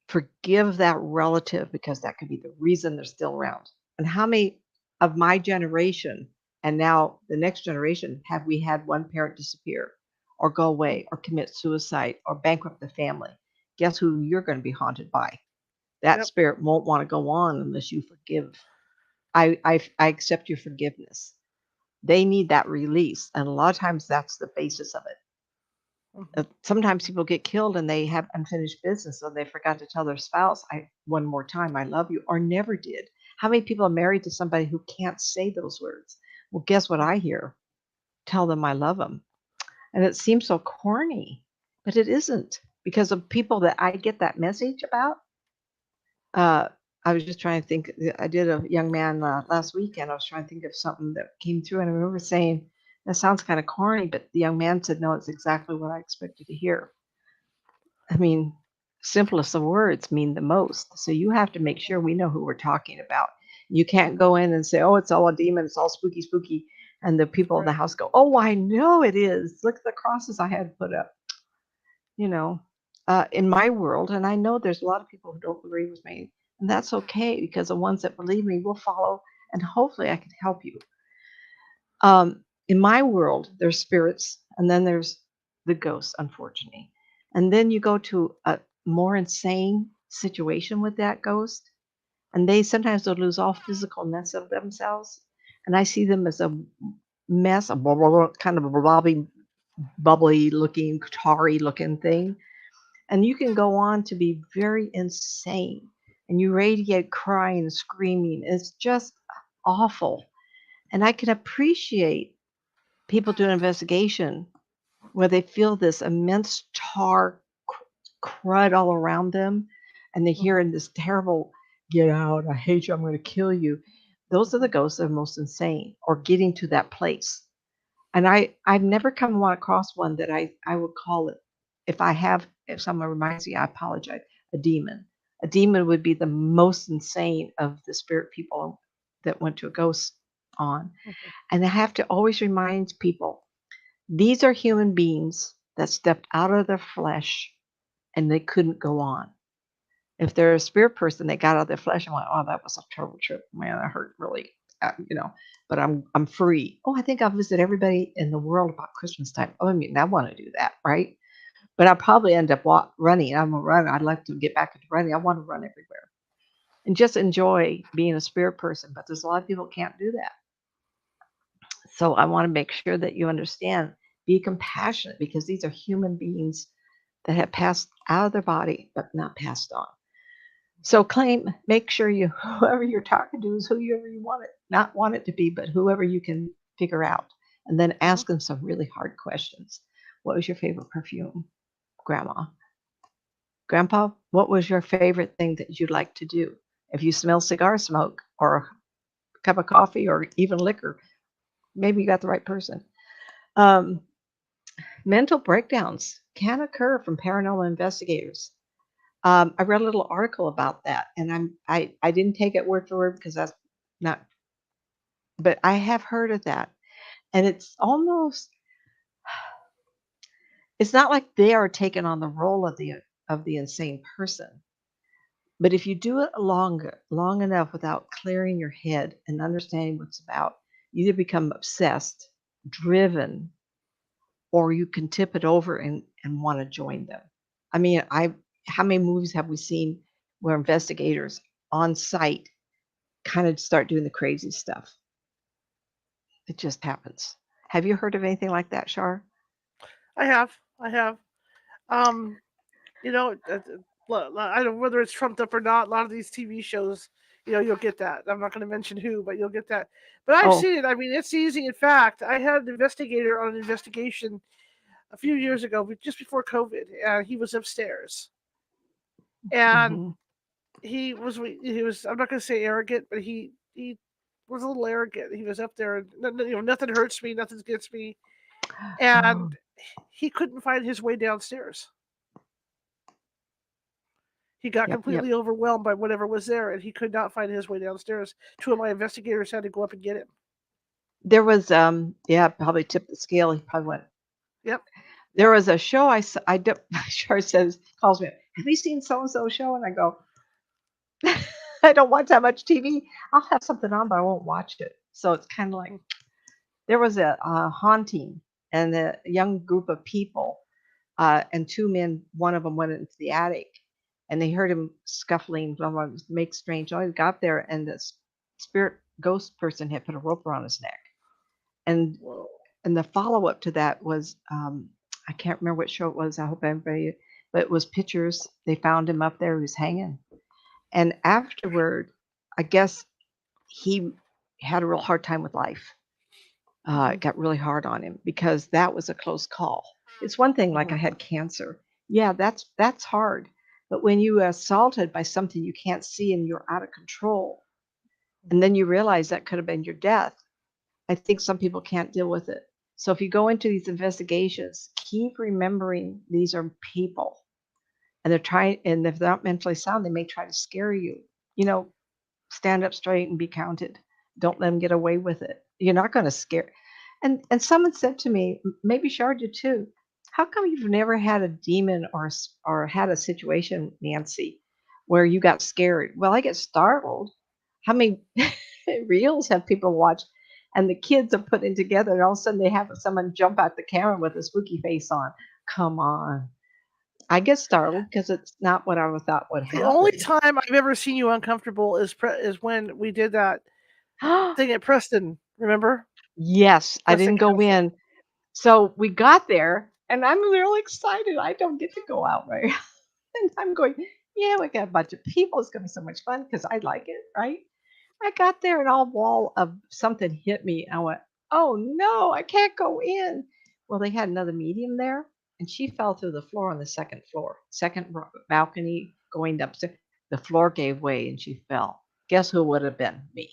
Forgive that relative, because that could be the reason they're still around. And how many of my generation and now the next generation have we had one parent disappear or go away or commit suicide or bankrupt the family? Guess who you're going to be haunted by? That Yep. spirit won't want to go on unless you forgive. I accept your forgiveness. They need that release. And a lot of times that's the basis of it. Mm-hmm. Sometimes people get killed and they have unfinished business, so they forgot to tell their spouse, "I one more time, I love you," or never did. How many people are married to somebody who can't say those words? Well, guess what I hear? Tell them I love them. And it seems so corny, but it isn't, because of people that I get that message about. Uh, I was just trying to think. I did a young man last weekend. I was trying to think of something that came through, and I remember saying, "That sounds kind of corny," but the young man said, "No, it's exactly what I expected to hear." I mean, simplest of words mean the most. So you have to make sure we know who we're talking about. You can't Mm-hmm. go in and say, "Oh, it's all a demon. It's all spooky, spooky." And the people in the Right. house go, "Oh, I know it is. Look at the crosses I had put up." You know, in my world, and I know there's a lot of people who don't agree with me, and that's okay, because the ones that believe me will follow, and hopefully I can help you. In my world, there's spirits, and then there's the ghosts, unfortunately. And then you go to a more insane situation with that ghost, and they sometimes they'll lose all physicalness of themselves. And I see them as a mess, a kind of a bubbly looking, tarry looking thing. And you can go on to be very insane, and you radiate crying and screaming. It's just awful. And I can appreciate people do an investigation where they feel this immense tar crud all around them, and they hear Mm-hmm. in this terrible, "Get out, I hate you, I'm going to kill you." Those are the Mm-hmm. ghosts that are most insane, or getting to that place. And I've never come across one that I would call it, if someone reminds me, I apologize, a demon. A demon would be the most insane of the spirit people that went to a ghost on. Mm-hmm. And I have to always remind people, these are human beings that stepped out of their flesh and they couldn't go on. If they're a spirit person, they got out of their flesh and went, "Oh, that was a terrible trip. Man, that hurt really." But I'm free. Oh, I think I'll visit everybody in the world about Christmas time. Oh, I mean, I want to do that, right? But I probably end up running. I'm a runner. I'd like to get back into running. I want to run everywhere and just enjoy being a spirit person. But there's a lot of people can't do that. So I want to make sure that you understand, be compassionate, because these are human beings that have passed out of their body but not passed on. So make sure you whoever you're talking to is whoever you want it, not want it to be, but whoever you can figure out. And then Mm-hmm. ask them some really hard questions. What was your favorite perfume, Grandma? Grandpa, what was your favorite thing that you'd like to do? If you smell cigar smoke or a cup of coffee or even liquor, maybe you got the right person. Um, Mental breakdowns can occur from paranormal investigators. I read a little article about that, and I didn't take it word for word because that's not, but I have heard of that, and it's not like they are taking on the role of the insane person. But if you do it long enough without clearing your head and understanding what's about, you either become obsessed, driven, or you can tip it over and want to join them. I mean, I how many movies have we seen where investigators on site kind of start doing the crazy stuff. It just happens. Have you heard of anything like that, Shar? I have. I have. Um, you know, I don't know whether it's trumped up or not. A lot of these TV shows, you'll get that. I'm not going to mention who, but you'll get that. But I've Oh. seen it. I mean, it's easy. In fact, I had an investigator on an investigation a few years ago, just before COVID, and he was upstairs, and Mm-hmm. he was. I'm not going to say arrogant, but he was a little arrogant. He was up there, and nothing hurts me, nothing gets me, Oh. and he couldn't find his way downstairs. He got Yep. Yep. completely overwhelmed by whatever was there, and he could not find his way downstairs. Two of my investigators had to go up and get him. There was yeah, probably tipped the scale. He probably went. Yep. There was a show I don't. Shar says calls me. Have you seen so and so show? And I go, I don't watch that much TV. I'll have something on, but I won't watch it. So it's kind of like there was a haunting, and a young group of people, and two men. One of them went into the attic, and they heard him scuffling, blah, blah, make strange noise. Got there, and the spirit ghost person had put a rope around his neck. And Whoa. and the follow up to that was I can't remember what show it was. I hope everybody, but it was pictures. They found him up there. He was hanging. And afterward, I guess he had a real hard time with life. It got really hard on him because that was a close call. It's one thing like I had cancer. Yeah, that's hard. But when you are assaulted by something you can't see and you're out of control, and then you realize that could have been your death, I think some people can't deal with it. So if you go into these investigations, keep remembering these are people, and they're trying, and if they're not mentally sound, they may try to scare you. Stand up straight and be counted. Don't let them get away with it. You're not going to scare. And someone said to me, maybe Shar did too. How come you've never had a demon or had a situation, Nancy, where you got scared? Well, I get startled. How many reels have people watched? And the kids are putting together, and all of a sudden they have someone jump out the camera with a spooky face on. Come on. I get startled because it's not what I thought would The only happen. time I've ever seen you uncomfortable is when we did that thing at Preston. Remember? Yes, I Preston didn't go Castle. in. So we got there, and I'm really excited. I don't get to go out right. And I'm going, yeah, we got a bunch of people. It's going to be so much fun because I like it, right? I got there, and all wall of something hit me. I went, oh no, I can't go in. Well, they had another medium there, and she fell through the floor on the second floor, second balcony going upstairs. The floor gave way, and she fell. Guess who would have been? Me.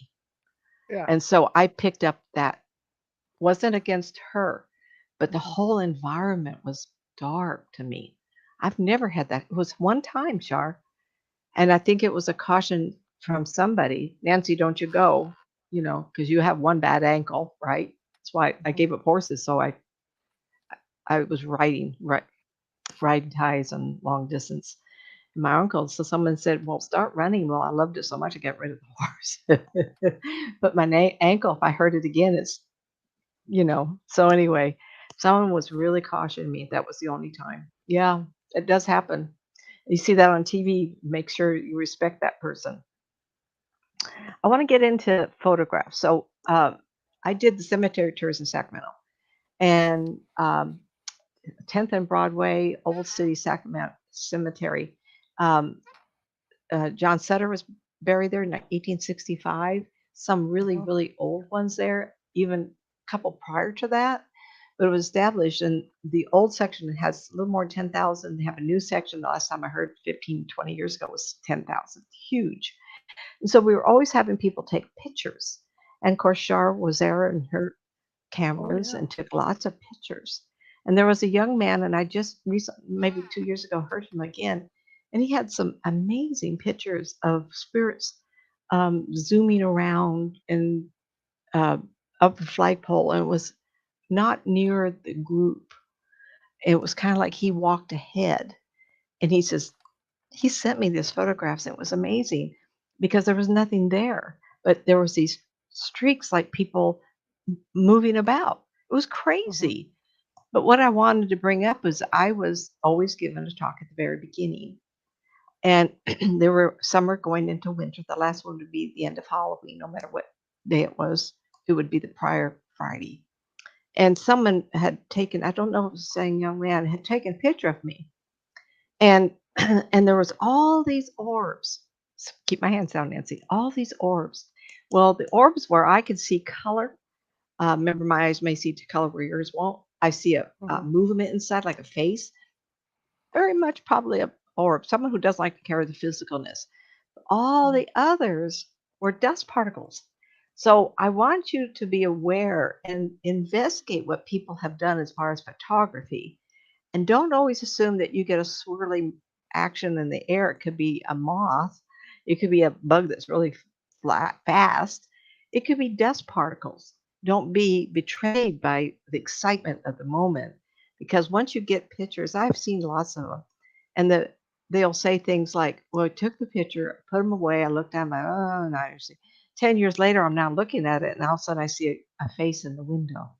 Yeah. And so I picked up that. Wasn't against her, but the Mhm. whole environment was dark to me. I've never had that. It was one time, Shar, and I think it was a caution from somebody. Nancy, don't you go, because you have one bad ankle, right? That's why I Mhm. gave up horses. So I was riding ties on long distance. And my uncle, so someone said, well, start running. Well, I loved it so much I got rid of the horse. But my ankle, if I hurt it again, so anyway, someone was really cautioning me. That was the only time. Yeah, it does happen. You see that on TV, make sure you respect that person. I want to get into photographs. So I did the cemetery tours in Sacramento, and 10th and Broadway, Old City Sacramento Cemetery. Um, John Sutter was buried there in 1865. Some really, Mhm. really old ones there, even a couple prior to that. But it was established, and the old section has a little more than 10,000. They have a new section. The last time I heard 15, 20 years ago was 10,000. Huge. And so we were always having people take pictures. And of course, Shar was there in her Oh cameras yeah. and took lots of pictures. And there was a young man, and I just recently, maybe 2 years ago, heard him again. And he had some amazing pictures of spirits zooming around and uh, up the flagpole. And it was not near the group. It was kind of like he walked ahead. And he says, he sent me these photographs. And it was amazing because there was nothing there, but there was these streaks like people moving about. It was Mhm. crazy. But what I wanted to bring up was I was always given a talk at the very beginning. And there were some were going into winter. The last one would be the end of Halloween, no matter what day it was. It would be the prior Friday. And someone had taken, I don't know if it was the same young man, had taken a picture of me. And and there was all these orbs. Keep my hands down, Nancy. All these orbs. Well, the orbs where I could see color. Remember, my eyes may see to color where yours won't. I see a movement inside, like a face. Very much probably a orb, someone who doesn't like to carry the physicalness. All the others were dust particles. So I want you to be aware and investigate what people have done as far as photography. And don't always assume that you get a swirling action in the air. It could be a moth. It could be a bug that's really fast. It could be dust particles. Don't be betrayed by the excitement of the moment, because once you get pictures, I've seen lots of them, and they'll say things like, "Well, I took the picture, put them away. I looked at my, oh, and I see." 10 years later, I'm now looking at it, and all of a sudden I see a face in the window.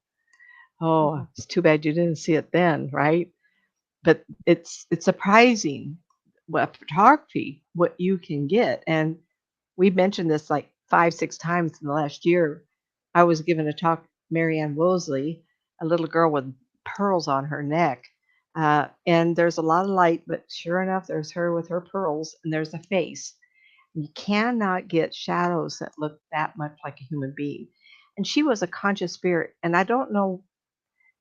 Oh, it's too bad you didn't see it then, right? But it's surprising what photography, what you can get. And we've mentioned this like 5-6 times in the last year. I was given a talk, Marianne Wosley, a little girl with pearls on her neck. And there's a lot of light, but sure enough, there's her with her pearls, and there's a face. You cannot get shadows that look that much like a human being. And she was a conscious spirit. And I don't know,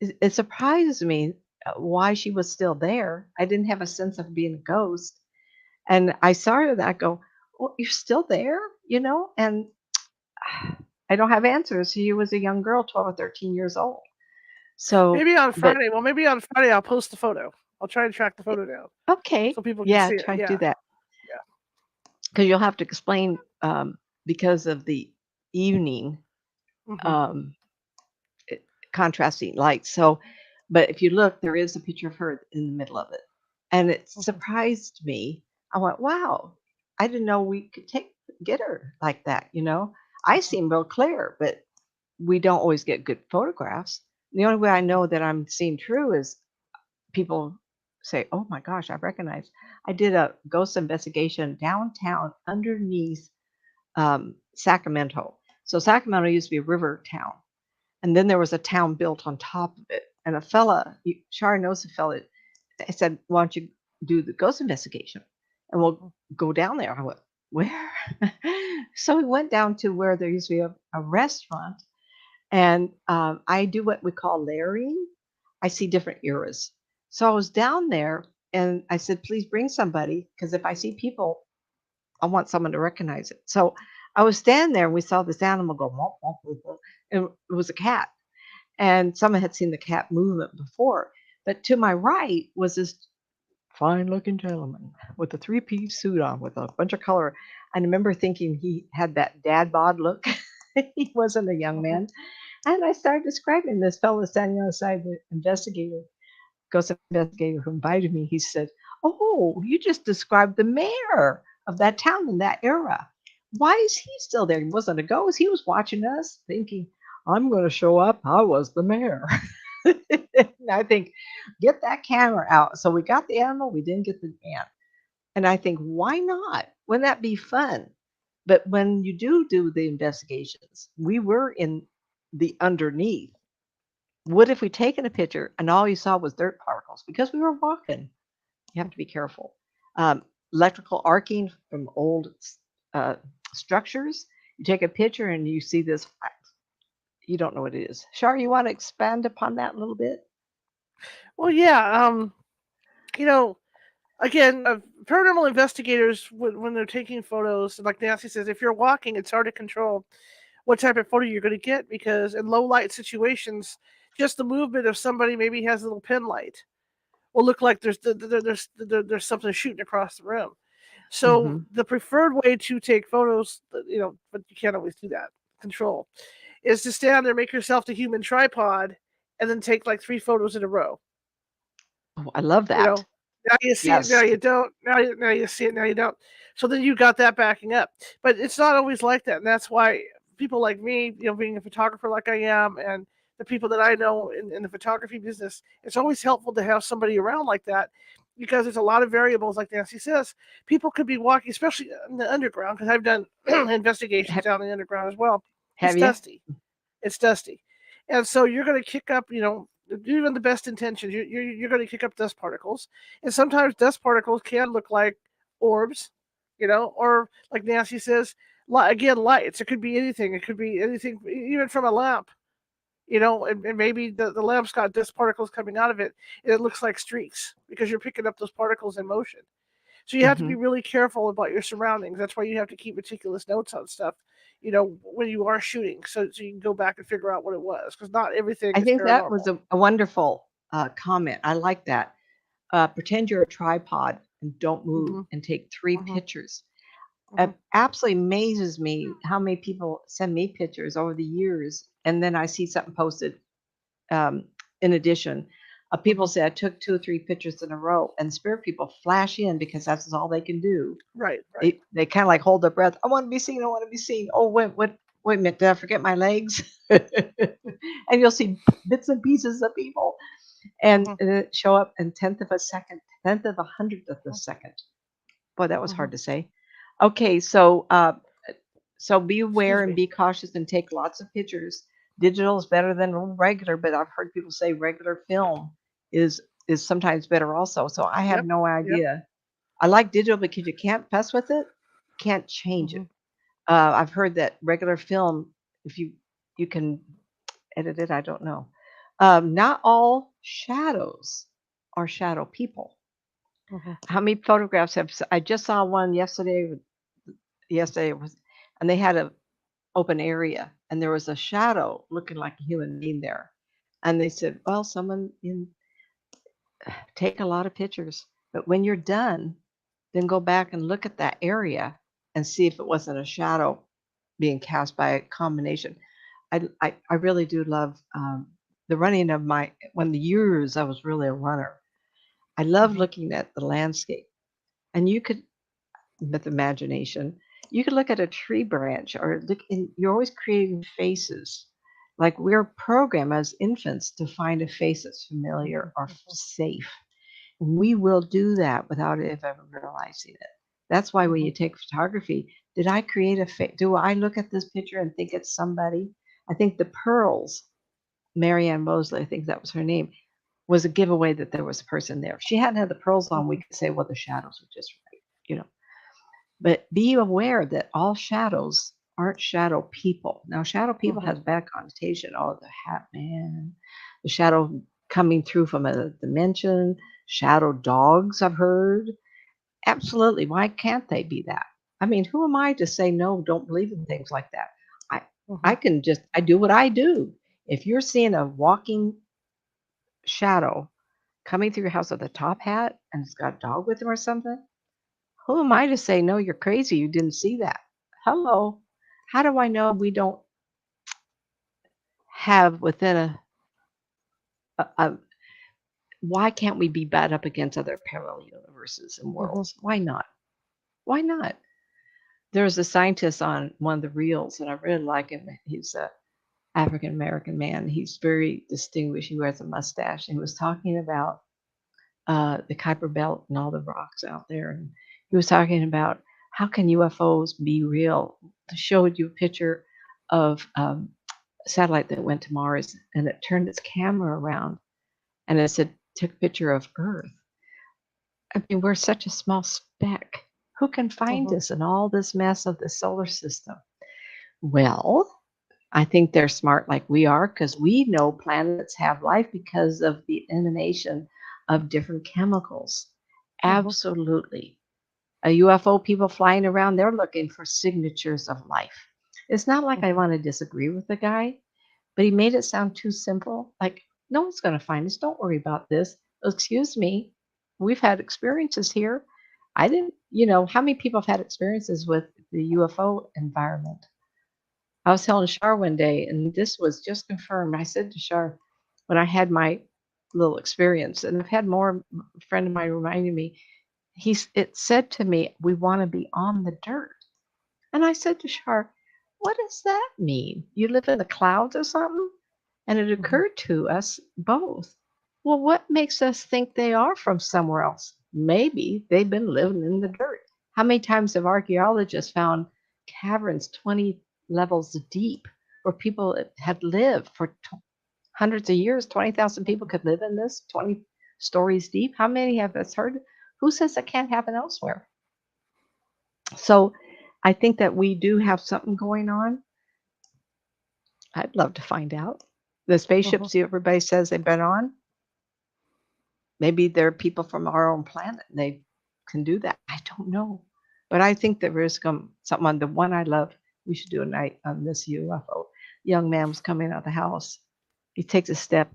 it surprises me why she was still there. I didn't have a sense of being a ghost. And I saw her that I go, "Well, you're still there, you know?" And I don't have answers. She was a young girl, 12 or 13 years old. So maybe on Friday. Well, maybe on Friday I'll post the photo. I'll try to track the photo down. Okay. So people can see it. Try to do that. Yeah. Because you'll have to explain because of the evening contrasting lights. So, but if you look, there is a picture of her in the middle of it. And it surprised me. I went, wow, I didn't know we could get her like that, you know? I seem real clear, but we don't always get good photographs. The only way I know that I'm seeing true is people say, oh my gosh, I recognize. I did a ghost investigation downtown underneath Sacramento. So Sacramento used to be a river town. And then there was a town built on top of it. And a fella, Shari knows a fella, I said, why don't you do the ghost investigation? And we'll go down there. I went, where? So we went down to where there used to be a restaurant. And I do what we call layering. I see different eras. So I was down there and I said, please bring somebody, because if I see people, I want someone to recognize it. So I was standing there and we saw this animal go, womp, womp, womp, womp, and it was a cat. And someone had seen the cat movement before. But to my right was this fine looking gentleman with a 3-piece suit on with a bunch of color. I remember thinking he had that dad bod look. He wasn't a young man. And I started describing this fellow standing outside, the ghost investigator who invited me. He said, oh, you just described the mayor of that town in that era. Why is he still there? He wasn't a ghost. He was watching us thinking, I'm going to show up. I was the mayor. And I think, get that camera out. So we got the animal. We didn't get the man. And I think, why not? Wouldn't that be fun? But when you do the investigations, we were in the underneath. What if we taken a picture and all you saw was dirt particles? Because we were walking. You have to be careful. Electrical arcing from old structures. You take a picture and you see this. You don't know what it is. Shar, you want to expand upon that a little bit? Well, yeah. You know, again, paranormal investigators, when they're taking photos, like Nancy says, if you're walking, it's hard to control what type of photo you're going to get, because in low light situations, just the movement of somebody maybe has a little pin light will look like there's something shooting across the room. So the preferred way to take photos, but you can't always do that. Control is to stand there, make yourself the human tripod, and then take like 3 photos in a row. Oh, I love that. Now you see it, now you don't. Now you see it, now you don't. So then you got that backing up. But it's not always like that, and that's why people like me, being a photographer like I am, and the people that I know in the photography business, it's always helpful to have somebody around like that, because there's a lot of variables, like Nancy says. People could be walking, especially in the underground, because I've done investigations Have, down in the underground as well. It's have you? dusty. It's dusty. And so you're going to kick up, even the best intentions, you're going to kick up dust particles. And sometimes dust particles can look like orbs, or like Nancy says, again, lights. It could be anything. It could be anything, even from a lamp, and maybe the lamp's got dust particles coming out of it, and it looks like streaks because you're picking up those particles in motion. So you have to be really careful about your surroundings. That's why you have to keep meticulous notes on stuff, when you are shooting, so you can go back and figure out what it was, because not everything I is think that was paranormal. a wonderful comment. I like that. Pretend you're a tripod and don't move and take 3 pictures. It absolutely amazes me how many people send me pictures over the years, and then I see something posted in addition. People say I took 2 or 3 pictures in a row, and spirit people flash in because that's all they can do. Right. They kind of like hold their breath. I want to be seen. I want to be seen. Oh, wait a minute. Did I forget my legs? And you'll see bits and pieces of people, and show up in 10th of a second, 10th of a hundredth of a second. Boy, that was hard to say. Okay, so be aware and be cautious and take lots of pictures. Digital is better than regular, but I've heard people say regular film is sometimes better also. So I have no idea. I like digital because you can't fuss with it, can't change it. I've heard that regular film, if you can edit it, I don't know. Not all shadows are shadow people. How many photographs I just saw one yesterday. Yesterday it was, and they had a open area, and there was a shadow looking like a human being there. And they said, well, someone take a lot of pictures, but when you're done, then go back and look at that area and see if it wasn't a shadow being cast by a combination. I really do love the running of when the years I was really a runner. I love looking at the landscape, and you could, with imagination, you could look at a tree branch or you're always creating faces. Like we're programmed as infants to find a face that's familiar or safe. We will do that without ever realizing it. That's why when you take photography, did I create a face? Do I look at this picture and think it's somebody? I think the pearls, Marianne Mosley, I think that was her name, was a giveaway that there was a person there. If she hadn't had the pearls on, we could say, well, the shadows were just right, But be aware that all shadows aren't shadow people. Now, shadow people has bad connotation. Oh, the hat man, the shadow coming through from a dimension, shadow dogs, I've heard. Absolutely. Why can't they be that? I mean, who am I to say no, don't believe in things like that? I do what I do. If you're seeing a walking shadow coming through your house with a top hat and it's got a dog with him or something, who am I to say, no, you're crazy, you didn't see that? Hello. How do I know we don't have within a why can't we be bad up against other parallel universes and worlds? Why not? Why not? There was a scientist on one of the reels, and I really like him. He's a African American man. He's very distinguished. He wears a mustache, and he was talking about the Kuiper Belt and all the rocks out there. And he was talking about how can UFOs be real. I showed you a picture of a satellite that went to Mars, and it turned its camera around, and it said, took a picture of Earth. I mean, we're such a small speck. Who can find us in all this mess of the solar system? Well, I think they're smart like we are, because we know planets have life because of the emanation of different chemicals. Absolutely. A UFO people flying around, they're looking for signatures of life. It's not like I want to disagree with the guy, but he made it sound too simple. Like, no one's going to find us. Don't worry about this. Excuse me. We've had experiences here. I didn't, how many people have had experiences with the UFO environment? I was telling Shar one day, and this was just confirmed. I said to Shar, when I had my little experience, and I've had more, a friend of mine reminded me, it said to me, we want to be on the dirt. And I said to Shar, what does that mean? You live in the clouds or something? And it occurred to us both, well, what makes us think they are from somewhere else? maybe they've been living in the dirt. How many times have archaeologists found caverns 20 levels deep where people had lived for hundreds of years? 20,000 people could live in this 20 stories deep. How many have us heard? Who says that can't happen elsewhere? So I think that we do have something going on. I'd love to find out. The spaceships everybody says they've been on, maybe they're people from our own planet and they can do that. I don't know. But I think there is something on the one I love. We should do a night on this UFO. Young man was coming out of the house. He takes a step.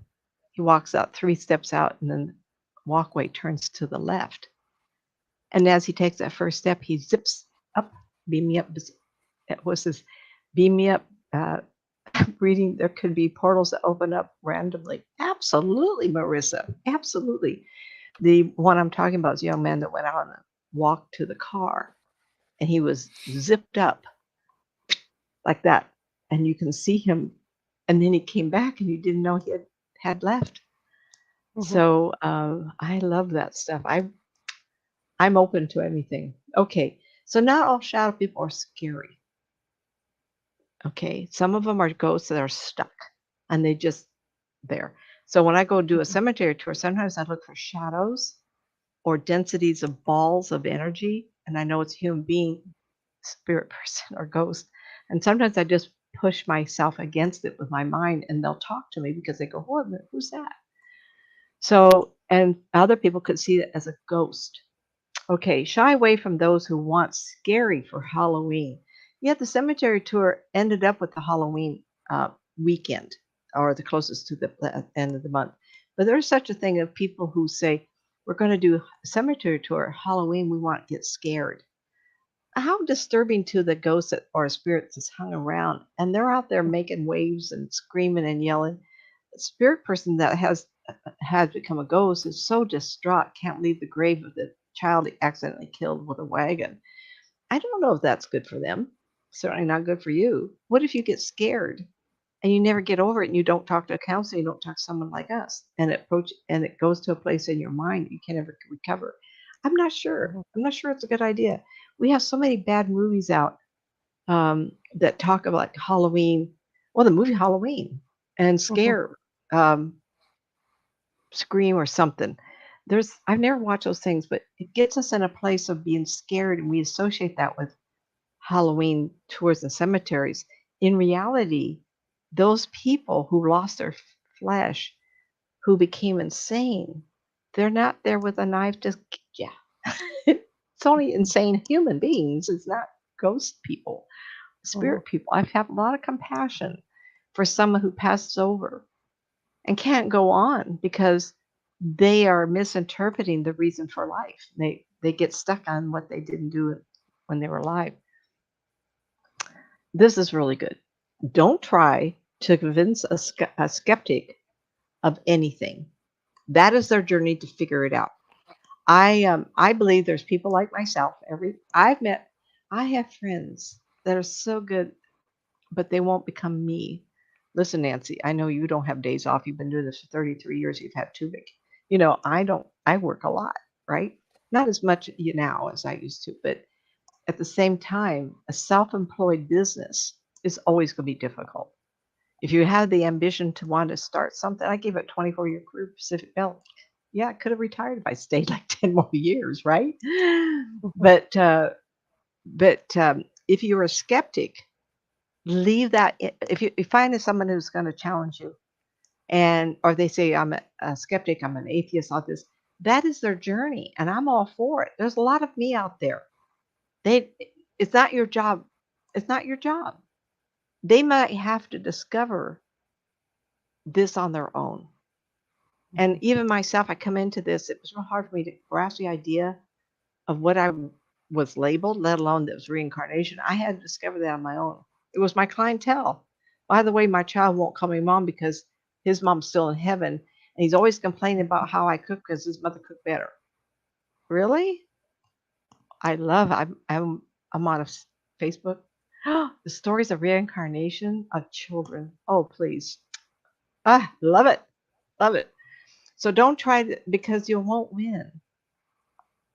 He walks out 3 steps out, and then the walkway turns to the left. And as he takes that first step, he zips up, beam me up. It was this beam me up reading. There could be portals that open up randomly. Absolutely, Marissa. Absolutely. The one I'm talking about is a young man that went out on a walk to the car, and he was zipped up like that. And you can see him. And then he came back, and you didn't know he had left. So I love that stuff. I'm open to anything. Okay, so not all shadow people are scary. Okay, some of them are ghosts that are stuck, and they just there. So when I go do a cemetery tour, sometimes I look for shadows or densities of balls of energy, and I know it's a human being, spirit person, or ghost. And sometimes I just push myself against it with my mind, and they'll talk to me because they go, "Oh, who's that?" So, and other people could see it as a ghost. Okay, shy away from those who want scary for Halloween. Yet the cemetery tour ended up with the Halloween weekend, or the closest to the end of the month. But there's such a thing of people who say, we're going to do a cemetery tour. Halloween, we want to get scared. How disturbing to the ghosts or spirits that's hung around, and they're out there making waves and screaming and yelling. The spirit person that has become a ghost is so distraught, can't leave the grave of the child he accidentally killed with a wagon. I don't know if that's good for them. Certainly not good for you. What if you get scared and you never get over it, and you don't talk to a counselor, you don't talk to someone like us, and it goes to a place in your mind you can never recover? I'm not sure. I'm not sure it's a good idea. We have so many bad movies out that talk about like Halloween. Well, the movie Halloween and Scare, Scream or something. I've never watched those things, but it gets us in a place of being scared, and we associate that with Halloween tours and cemeteries. In reality, those people who lost their flesh, who became insane, they're not there with a knife to, yeah. It's only insane human beings. It's not ghost people, spirit people. I've had a lot of compassion for someone who passes over and can't go on because they are misinterpreting the reason for life. They get stuck on what they didn't do when they were alive. This is really good. Don't try to convince a skeptic of anything. That is their journey to figure it out. I believe there's people like myself. I have friends that are so good, but they won't become me. Listen, Nancy, I know you don't have days off. You've been doing this for 33 years. You've had 2 big. I don't. I work a lot, right? Not as much now as I used to, but at the same time, a self-employed business is always going to be difficult. If you have the ambition to want to start something, I gave it a 24-year career Pacific Bell. Yeah, I could have retired if I stayed like 10 more years, right? But if you're a skeptic, leave that. If you find someone who's going to challenge you, or they say I'm a skeptic, I'm an atheist, all this, that is their journey, and I'm all for it. There's a lot of me out there. It's not your job. It's not your job. They might have to discover this on their own. And even myself, I come into this, it was real hard for me to grasp the idea of what I was labeled, let alone that was reincarnation. I had to discover that on my own. It was my clientele. By the way, my child won't call me mom because his mom's still in heaven, and he's always complaining about how I cook because his mother cooked better. Really? I'm on Facebook. The stories of reincarnation of children. Oh, please. Love it. Love it. So don't try to, because you won't win.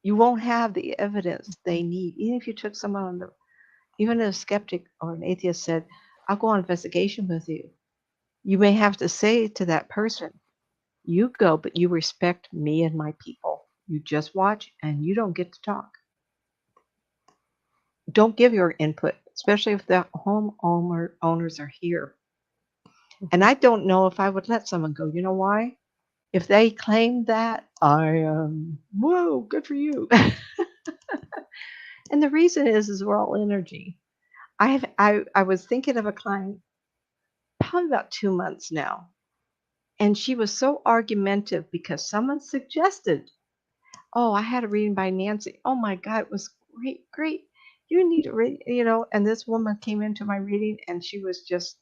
you won't have the evidence they need. Even if you took someone on the, even a skeptic or an atheist said, I'll go on investigation with you. You may have to say to that person, you go, but you respect me and my people. You just watch and you don't get to talk. Don't give your input, especially if the owners are here. And I don't know if I would let someone go. You know why? If they claim that, whoa, good for you. And the reason is we're all energy. I was thinking of a client probably about 2 months now, and she was so argumentative because someone suggested, oh, I had a reading by Nancy. Oh my God, it was great, great. You need to read, and this woman came into my reading and she was just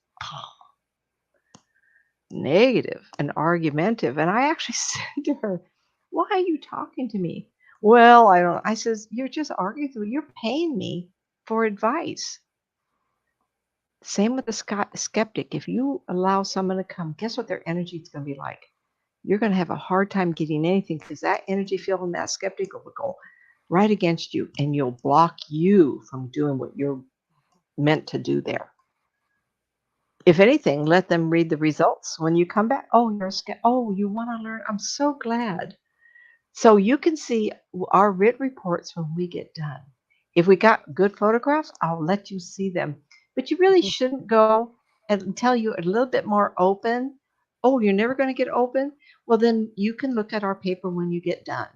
negative and argumentative. And I actually said to her, why are you talking to me? Well, I don't. I says, you're just arguing. You're paying me for advice. Same with the skeptic. If you allow someone to come, guess what their energy is going to be like? You're going to have a hard time getting anything because that energy field and that skeptic will go right against you and you'll block you from doing what you're meant to do there. If anything, let them read the results when you come back. Oh, you want to learn? I'm so glad. So you can see our written reports when we get done. If we got good photographs, I'll let you see them. But you really shouldn't go until you're a little bit more open. Oh, you're never going to get open? Well, then you can look at our paper when you get done.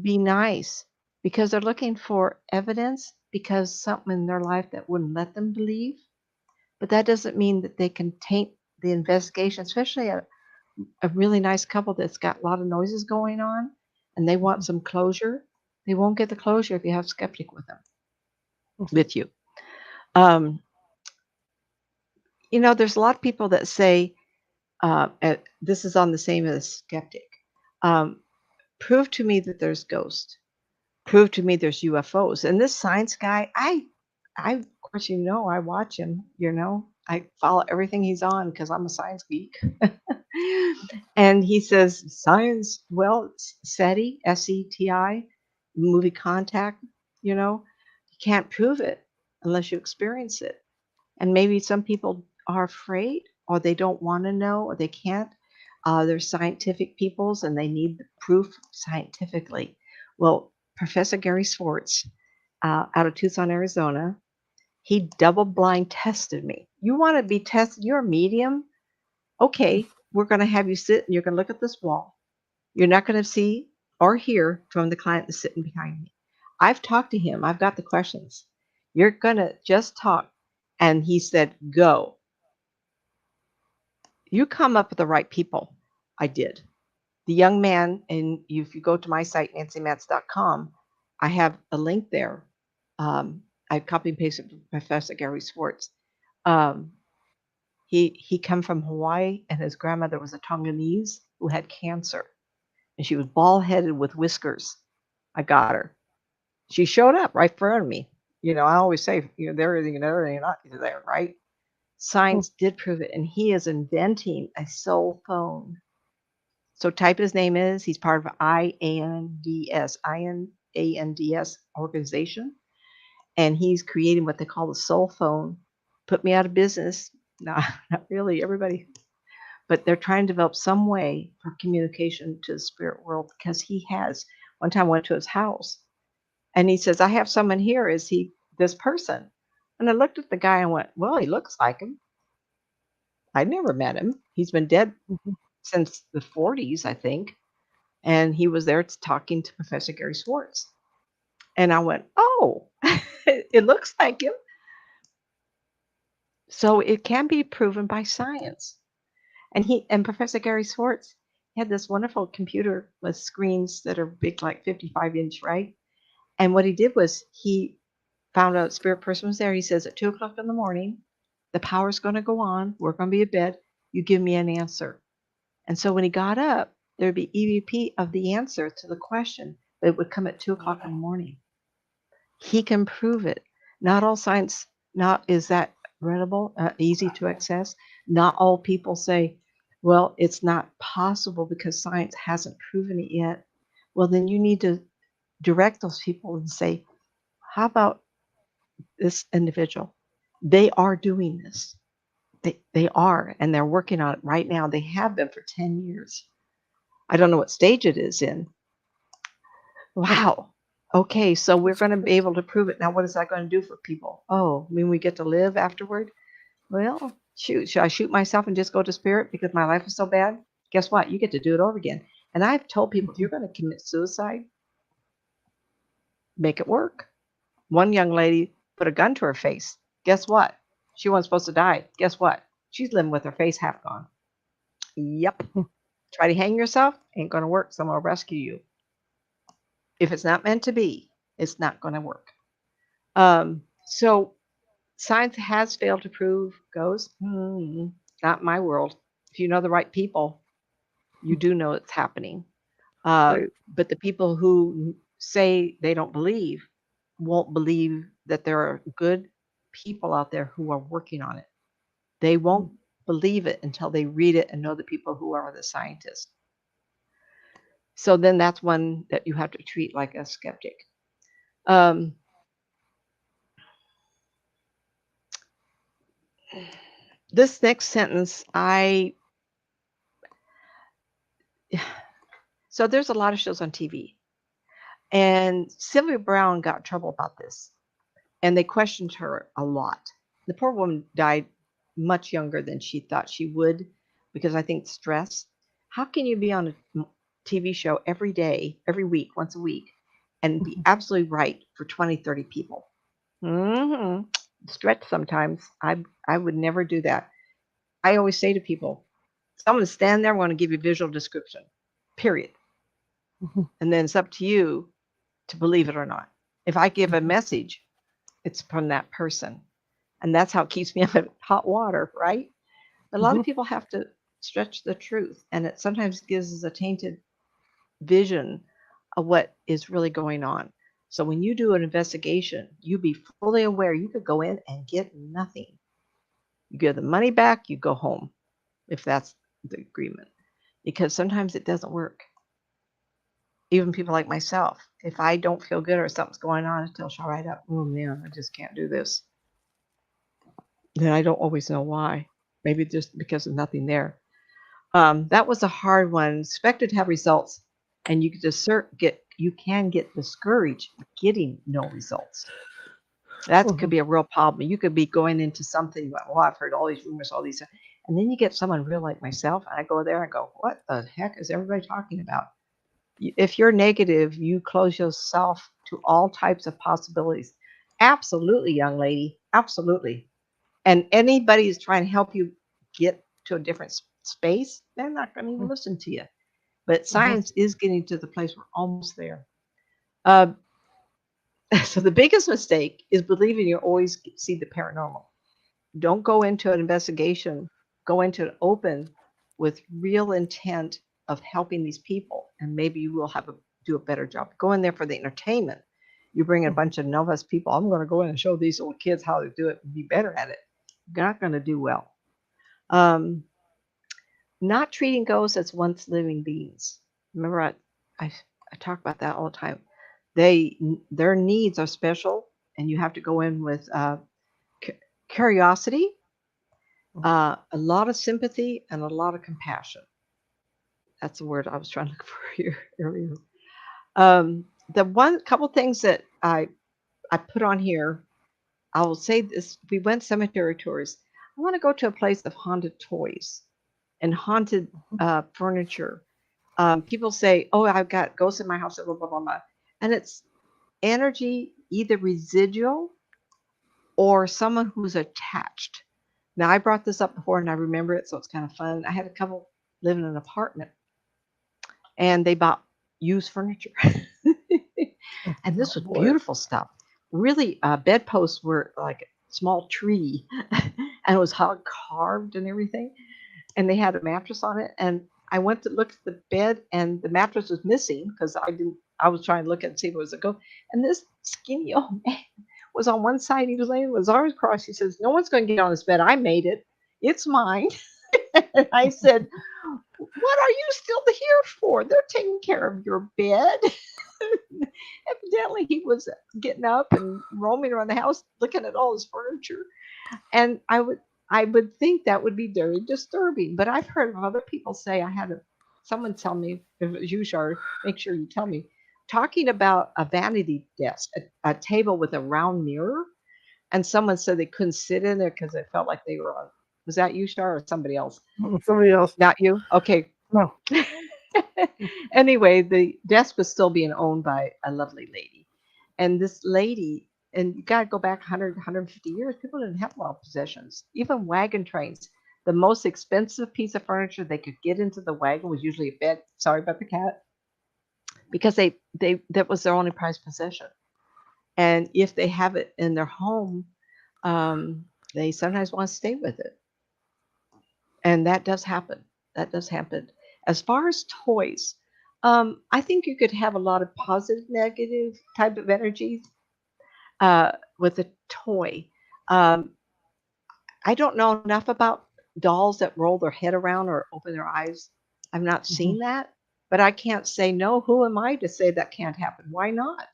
Be nice because they're looking for evidence because something in their life that wouldn't let them believe. But that doesn't mean that they can taint the investigation, especially a really nice couple that's got a lot of noises going on and they want some closure. They won't get the closure if you have skeptic with them, with you. There's a lot of people that say, this is on the same as skeptic. Prove to me that there's ghosts. Prove to me there's UFOs. And this science guy, I of course, I watch him, I follow everything he's on because I'm a science geek. And he says, science, well, SETI, SETI, movie Contact, you can't prove it unless you experience it. And maybe some people are afraid or they don't want to know or they can't. They're scientific peoples and they need the proof scientifically. Well, Professor Gary Swartz out of Tucson, Arizona, he double blind tested me. You want to be tested? You're a medium? Okay, we're going to have you sit and you're going to look at this wall. You're not going to see or hear from the client that's sitting behind me. I've talked to him. I've got the questions. You're going to just talk. And he said, go. You come up with the right people. I did. The young man, and if you go to my site, nancymatzpsychic.com, I have a link there. I copied and pasted Professor Gary Swartz. He come from Hawaii, and his grandmother was a Tonganese who had cancer, and she was bald-headed with whiskers. I got her. She showed up right in front of me. I always say, there everything and everything, not there, right? Science did prove it, and he is inventing a soul phone. So type his name is. He's part of IANDS organization, and he's creating what they call the soul phone. Put me out of business. No, not really, everybody. But they're trying to develop some way for communication to the spirit world because he has. One time I went to his house, and he says, I have someone here. Is he this person? And I looked at the guy and went, well, he looks like him. I never met him. He's been dead since the 40s, I think. And he was there talking to Professor Gary Swartz. And I went, oh, it looks like him. So it can be proven by science. And Professor Gary Swartz had this wonderful computer with screens that are big, like 55-inch, right? And what he did was he found out a spirit person was there. He says, at 2:00 in the morning, the power's going to go on. We're going to be in bed. You give me an answer. And so when he got up, there'd be EVP of the answer to the question, but it would come at 2:00 in the morning. He can prove it. Not all science is that readable, easy to access. Not all people say, well, it's not possible because science hasn't proven it yet. Well, then you need to direct those people and say, how about this individual? They are doing this. They are, and they're working on it right now. They have been for 10 years. I don't know what stage it is in. Wow. Okay, so we're going to be able to prove it. Now, what is that going to do for people? Oh, I mean, we get to live afterward? Well, shoot, should I shoot myself and just go to spirit because my life was so bad? Guess what? You get to do it over again. And I've told people, if you're going to commit suicide, make it work. One young lady put a gun to her face. Guess what? She wasn't supposed to die. Guess what? She's living with her face half gone. Yep. Try to hang yourself, ain't going to work. Someone will rescue you. If it's not meant to be, it's not going to work. So science has failed to prove ghosts. Not my world. If you know the right people, you do know it's happening. Right. But the people who say they don't believe won't believe that there are good people out there who are working on it. They won't believe it until they read it and know the people who are the scientists. So then that's one that you have to treat like a skeptic. This next sentence, so there's a lot of shows on TV. And Sylvia Brown got in trouble about this. And they questioned her a lot. The poor woman died much younger than she thought she would because I think stress. How can you be on a TV show every day, every week, once a week, and be absolutely right for 20, 30 people? Stretch sometimes. I would never do that. I always say to people, someone stand there, I want to give you a visual description, period. And then it's up to you to believe it or not. If I give a message, it's from that person. And that's how it keeps me up in hot water, right? A lot of people have to stretch the truth, and it sometimes gives us a tainted vision of what is really going on. So when you do an investigation, you be fully aware you could go in and get nothing. You give the money back, you go home, if that's the agreement. Because sometimes it doesn't work. Even people like myself, if I don't feel good or something's going on, I tell right up, oh man, I just can't do this. Then I don't always know why. Maybe just because of nothing there. That was a hard one. Expected to have results, and you can get discouraged getting no results. That could be a real problem. You could be going into something, well, I've heard all these rumors, all these, and then you get someone real like myself, and I go there and go, what the heck is everybody talking about? If you're negative, you close yourself to all types of possibilities. Absolutely, young lady. Absolutely. And anybody who's trying to help you get to a different space, they're not going to even listen to you. But science is getting to the place we're almost there. So the biggest mistake is believing you always see the paranormal. Don't go into an investigation. Go into it open with real intent of helping these people, and maybe you will do a better job. Go in there for the entertainment. You bring a bunch of novice people. I'm going to go in and show these little kids how to do it and be better at it. You're not going to do well. Not treating ghosts as once living beings. Remember, I talk about that all the time. Their needs are special, and you have to go in with curiosity, a lot of sympathy, and a lot of compassion. That's the word I was trying to look for here earlier. The couple things that I put on here, I will say this: we went cemetery tours. I want to go to a place of haunted toys and haunted furniture. People say, "Oh, I've got ghosts in my house," blah blah blah blah, and it's energy, either residual or someone who's attached. Now, I brought this up before, and I remember it, so it's kind of fun. I had a couple live in an apartment, and they bought used furniture, and this was beautiful stuff. Really, bedposts were like a small tree, and it was how carved and everything. And they had a mattress on it, and I went to look at the bed, and the mattress was missing because I was trying to look and see if it was a ghost. And this skinny old man was on one side. He was laying with his arms crossed. He says, "No one's going to get on this bed. I made it. It's mine." And I said, what are you still here for? They're taking care of your bed. Evidently, he was getting up and roaming around the house, looking at all his furniture. And I would think that would be very disturbing. But I've heard of other people say someone tell me, if it was you, Shar, make sure you tell me, talking about a vanity desk, a table with a round mirror, and someone said they couldn't sit in there because they felt like they were on. Was that you, Shar, or somebody else? Somebody else. Not you? Okay. No. Anyway, the desk was still being owned by a lovely lady. And this lady, and you got to go back 100, 150 years, people didn't have a lot of possessions. Even wagon trains. The most expensive piece of furniture they could get into the wagon was usually a bed. Sorry about the cat. Because that was their only prized possession. And if they have it in their home, they sometimes want to stay with it. And that does happen. That does happen. As far as toys, I think you could have a lot of positive, negative type of energies with a toy. I don't know enough about dolls that roll their head around or open their eyes. I've not seen that, but I can't say no. Who am I to say that can't happen? Why not?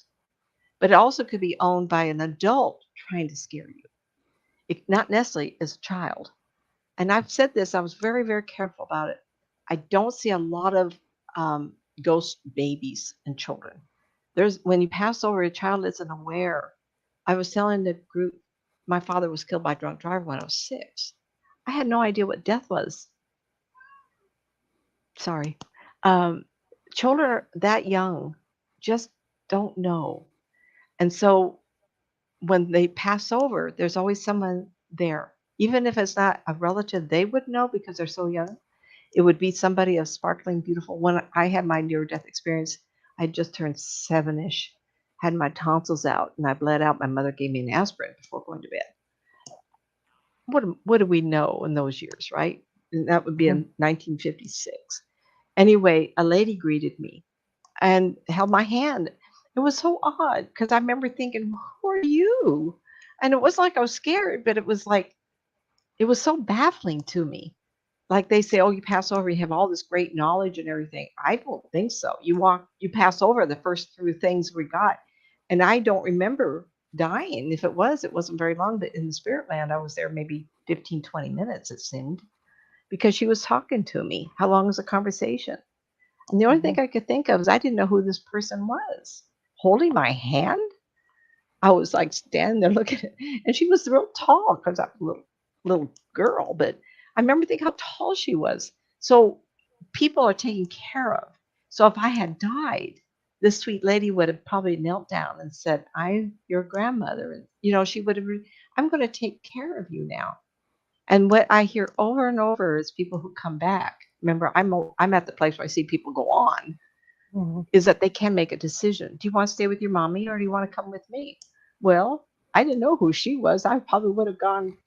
But it also could be owned by an adult trying to scare you. Not necessarily as a child. And I've said this, I was very, very careful about it. I don't see a lot of ghost babies and children. When you pass over, a child isn't aware. I was telling the group, my father was killed by a drunk driver when I was 6. I had no idea what death was. Sorry. Children that young just don't know. And so when they pass over, there's always someone there. Even if it's not a relative they would know because they're so young, it would be somebody of sparkling, beautiful. When I had my near-death experience, I just turned 7-ish, had my tonsils out, and I bled out. My mother gave me an aspirin before going to bed. What do we know in those years, right? And that would be in 1956. Anyway, a lady greeted me and held my hand. It was so odd because I remember thinking, who are you? And it was like I was scared, but it was so baffling to me. Like they say, oh, you pass over, you have all this great knowledge and everything. I don't think so. You pass over the first few things we got. And I don't remember dying. If it wasn't very long. But in the spirit land, I was there maybe 15, 20 minutes, it seemed, because she was talking to me. How long was the conversation? And the only thing I could think of is I didn't know who this person was. Holding my hand? I was like standing there looking at it. And she was real tall because I'm a little girl. But I remember thinking how tall she was. So people are taken care of. So if I had died, this sweet lady would have probably knelt down and said, I'm your grandmother. And, she would have, I'm going to take care of you now. And what I hear over and over is people who come back. Remember, I'm at the place where I see people go on, is that they can make a decision. Do you want to stay with your mommy or do you want to come with me? Well, I didn't know who she was. I probably would have gone,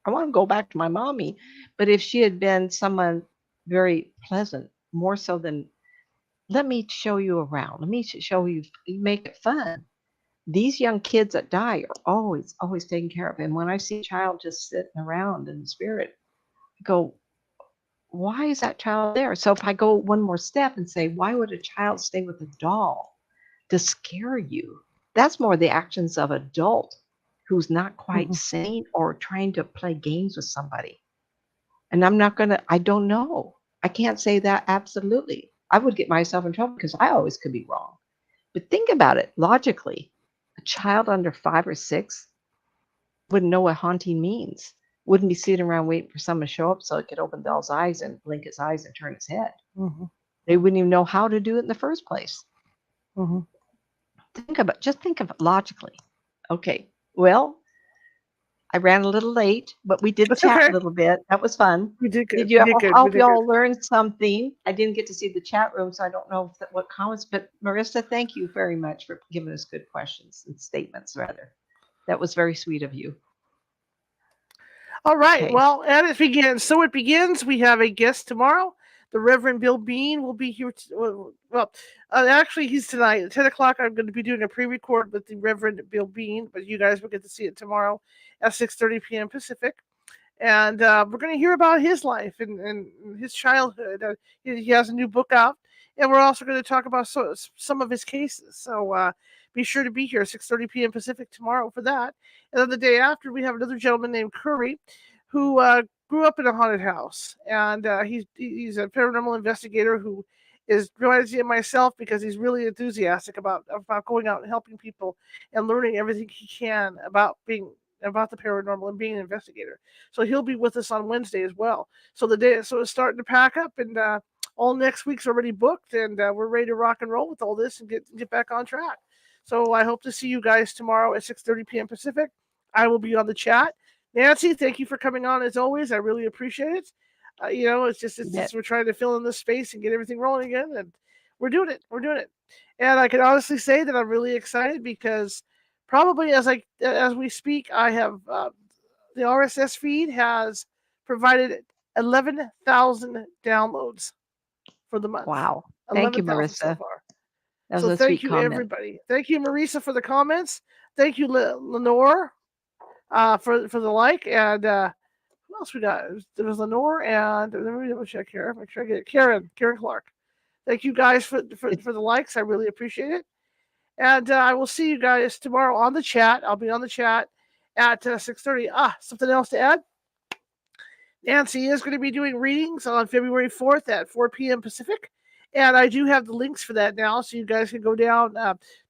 I want to go back to my mommy. But if she had been someone very pleasant, more so than, let me show you around. Let me show you, make it fun. These young kids that die are always, always taken care of. And when I see a child just sitting around in the spirit, I go, why is that child there? So if I go one more step and say, why would a child stay with a doll? To scare you? That's more the actions of an adult who's not quite sane or trying to play games with somebody. And I don't know. I can't say that absolutely. I would get myself in trouble because I always could be wrong. But think about it logically. A child under 5 or 6 wouldn't know what haunting means. Wouldn't be sitting around waiting for someone to show up so it could open Bell's eyes and blink his eyes and turn his head. They wouldn't even know how to do it in the first place. Just think of it logically. Okay, well, I ran a little late, but we did chat a little bit. That was fun. We did good. I hope you all learned something. I didn't get to see the chat room, so I don't know what comments, but Marissa, thank you very much for giving us good questions and statements, rather. That was very sweet of you. All right. Okay. Well, and it begins. So it begins. We have a guest tomorrow. The Reverend Bill Bean will be here. Actually, he's tonight at 10 o'clock. I'm going to be doing a pre-record with the Reverend Bill Bean, but you guys will get to see it tomorrow at 6:30 p.m. Pacific. And we're going to hear about his life and his childhood. He has a new book out, and we're also going to talk about some of his cases. So be sure to be here 6:30 p.m. Pacific tomorrow for that. And then the day after, we have another gentleman named Curry, who grew up in a haunted house, and he's a paranormal investigator who reminds me of myself because he's really enthusiastic about going out and helping people and learning everything he can about the paranormal and being an investigator. So he'll be with us on Wednesday as well. So it's starting to pack up, and all next week's already booked, and we're ready to rock and roll with all this and get back on track. So I hope to see you guys tomorrow at 6:30 p.m. Pacific. I will be on the chat. Nancy, thank you for coming on as always. I really appreciate it. It's just we're trying to fill in this space and get everything rolling again, and we're doing it. And I can honestly say that I'm really excited because probably as we speak, I have the RSS feed has provided 11,000 downloads for the month. Wow! Thank you, Marissa. So far. That was a thank sweet you, comment. everybody. Thank you, Marisa, for the comments. Thank you, Lenore, for the like. And who else we got? There was Lenore, and let me double check here. Make sure I get it. Karen Clark. Thank you guys for the likes. I really appreciate it. And I will see you guys tomorrow on the chat. I'll be on the chat at 6:30. Something else to add? Nancy is going to be doing readings on February 4th at 4 p.m. Pacific. And I do have the links for that now, so you guys can go down,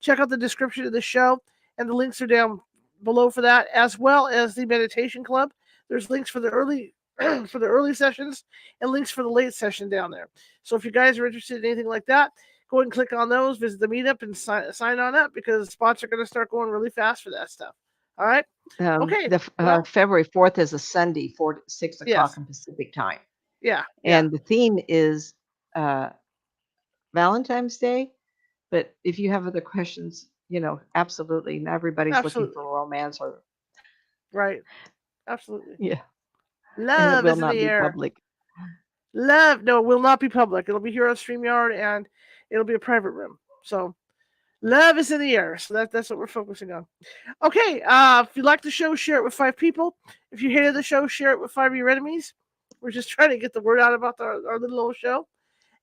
check out the description of the show, and the links are down below for that, as well as the meditation club. There's links for the early sessions and links for the late session down there. So if you guys are interested in anything like that, go ahead and click on those, visit the meetup, and sign on up because spots are going to start going really fast for that stuff. All right? Okay. February 4th is a Sunday, 4 to 6 o'clock in Pacific time. Yeah. And the theme is Valentine's Day. But if you have other questions, absolutely. Not everybody's looking for romance or. Right. Absolutely. Yeah. Love will is in not the be air. Public. Love, no, it will not be public. It'll be here on StreamYard, and it'll be a private room. So love is in the air. So that's what we're focusing on. Okay. If you like the show, share it with 5 people. If you hated the show, share it with 5 of your enemies. We're just trying to get the word out about our little old show.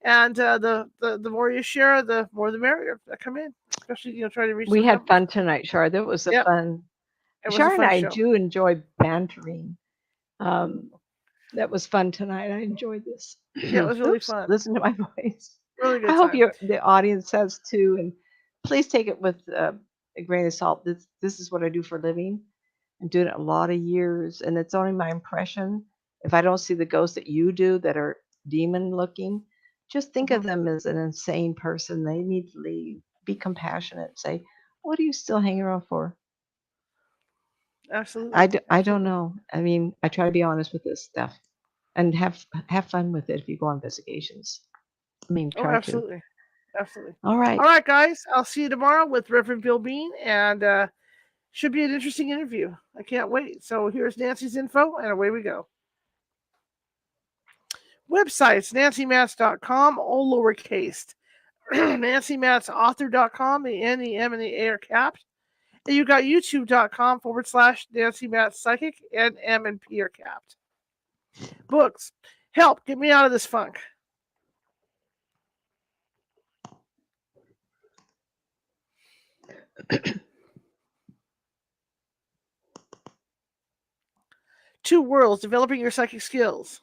And the more you share, the more the merrier that come in. Especially, trying to reach. We had fun tonight, Char. That was a fun. Char and I do enjoy bantering. That was fun tonight. I enjoyed this. Yeah, it was really fun. Listen to my voice. Really good. I hope the audience has too. And please take it with a grain of salt. This is what I do for a living. I'm doing it a lot of years, and it's only my impression. If I don't see the ghosts that you do that are demon looking, just think of them as an insane person. They need to leave. Be compassionate. Say, what are you still hanging around for? Absolutely. I don't know. I mean, I try to be honest with this stuff and have fun with it if you go on investigations. I mean, try absolutely. to. Absolutely. All right. All right, guys. I'll see you tomorrow with Reverend Bill Bean, and should be an interesting interview. I can't wait. So here's Nancy's info, and away we go. Websites, nancymatz.com, all lowercase. nancymatzauthor.com, the N, the M, and the A are capped. And you got youtube.com/nancymatzpsychic, and M and P are capped. Books. Help, get me out of this funk. Two Worlds, Developing Your Psychic Skills.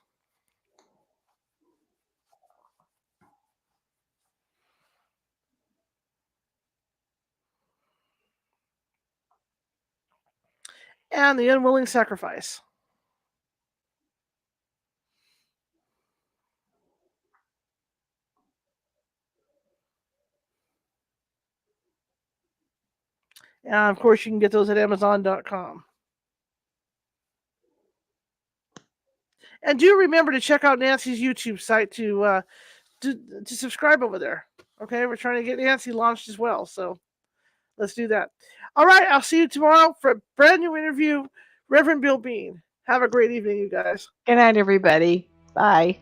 And The Unwilling Sacrifice. And of course, you can get those at Amazon.com. And do remember to check out Nancy's YouTube site to subscribe over there. Okay, we're trying to get Nancy launched as well, so let's do that. All right, I'll see you tomorrow for a brand new interview. Reverend Bill Bean. Have a great evening, you guys. Good night, everybody. Bye.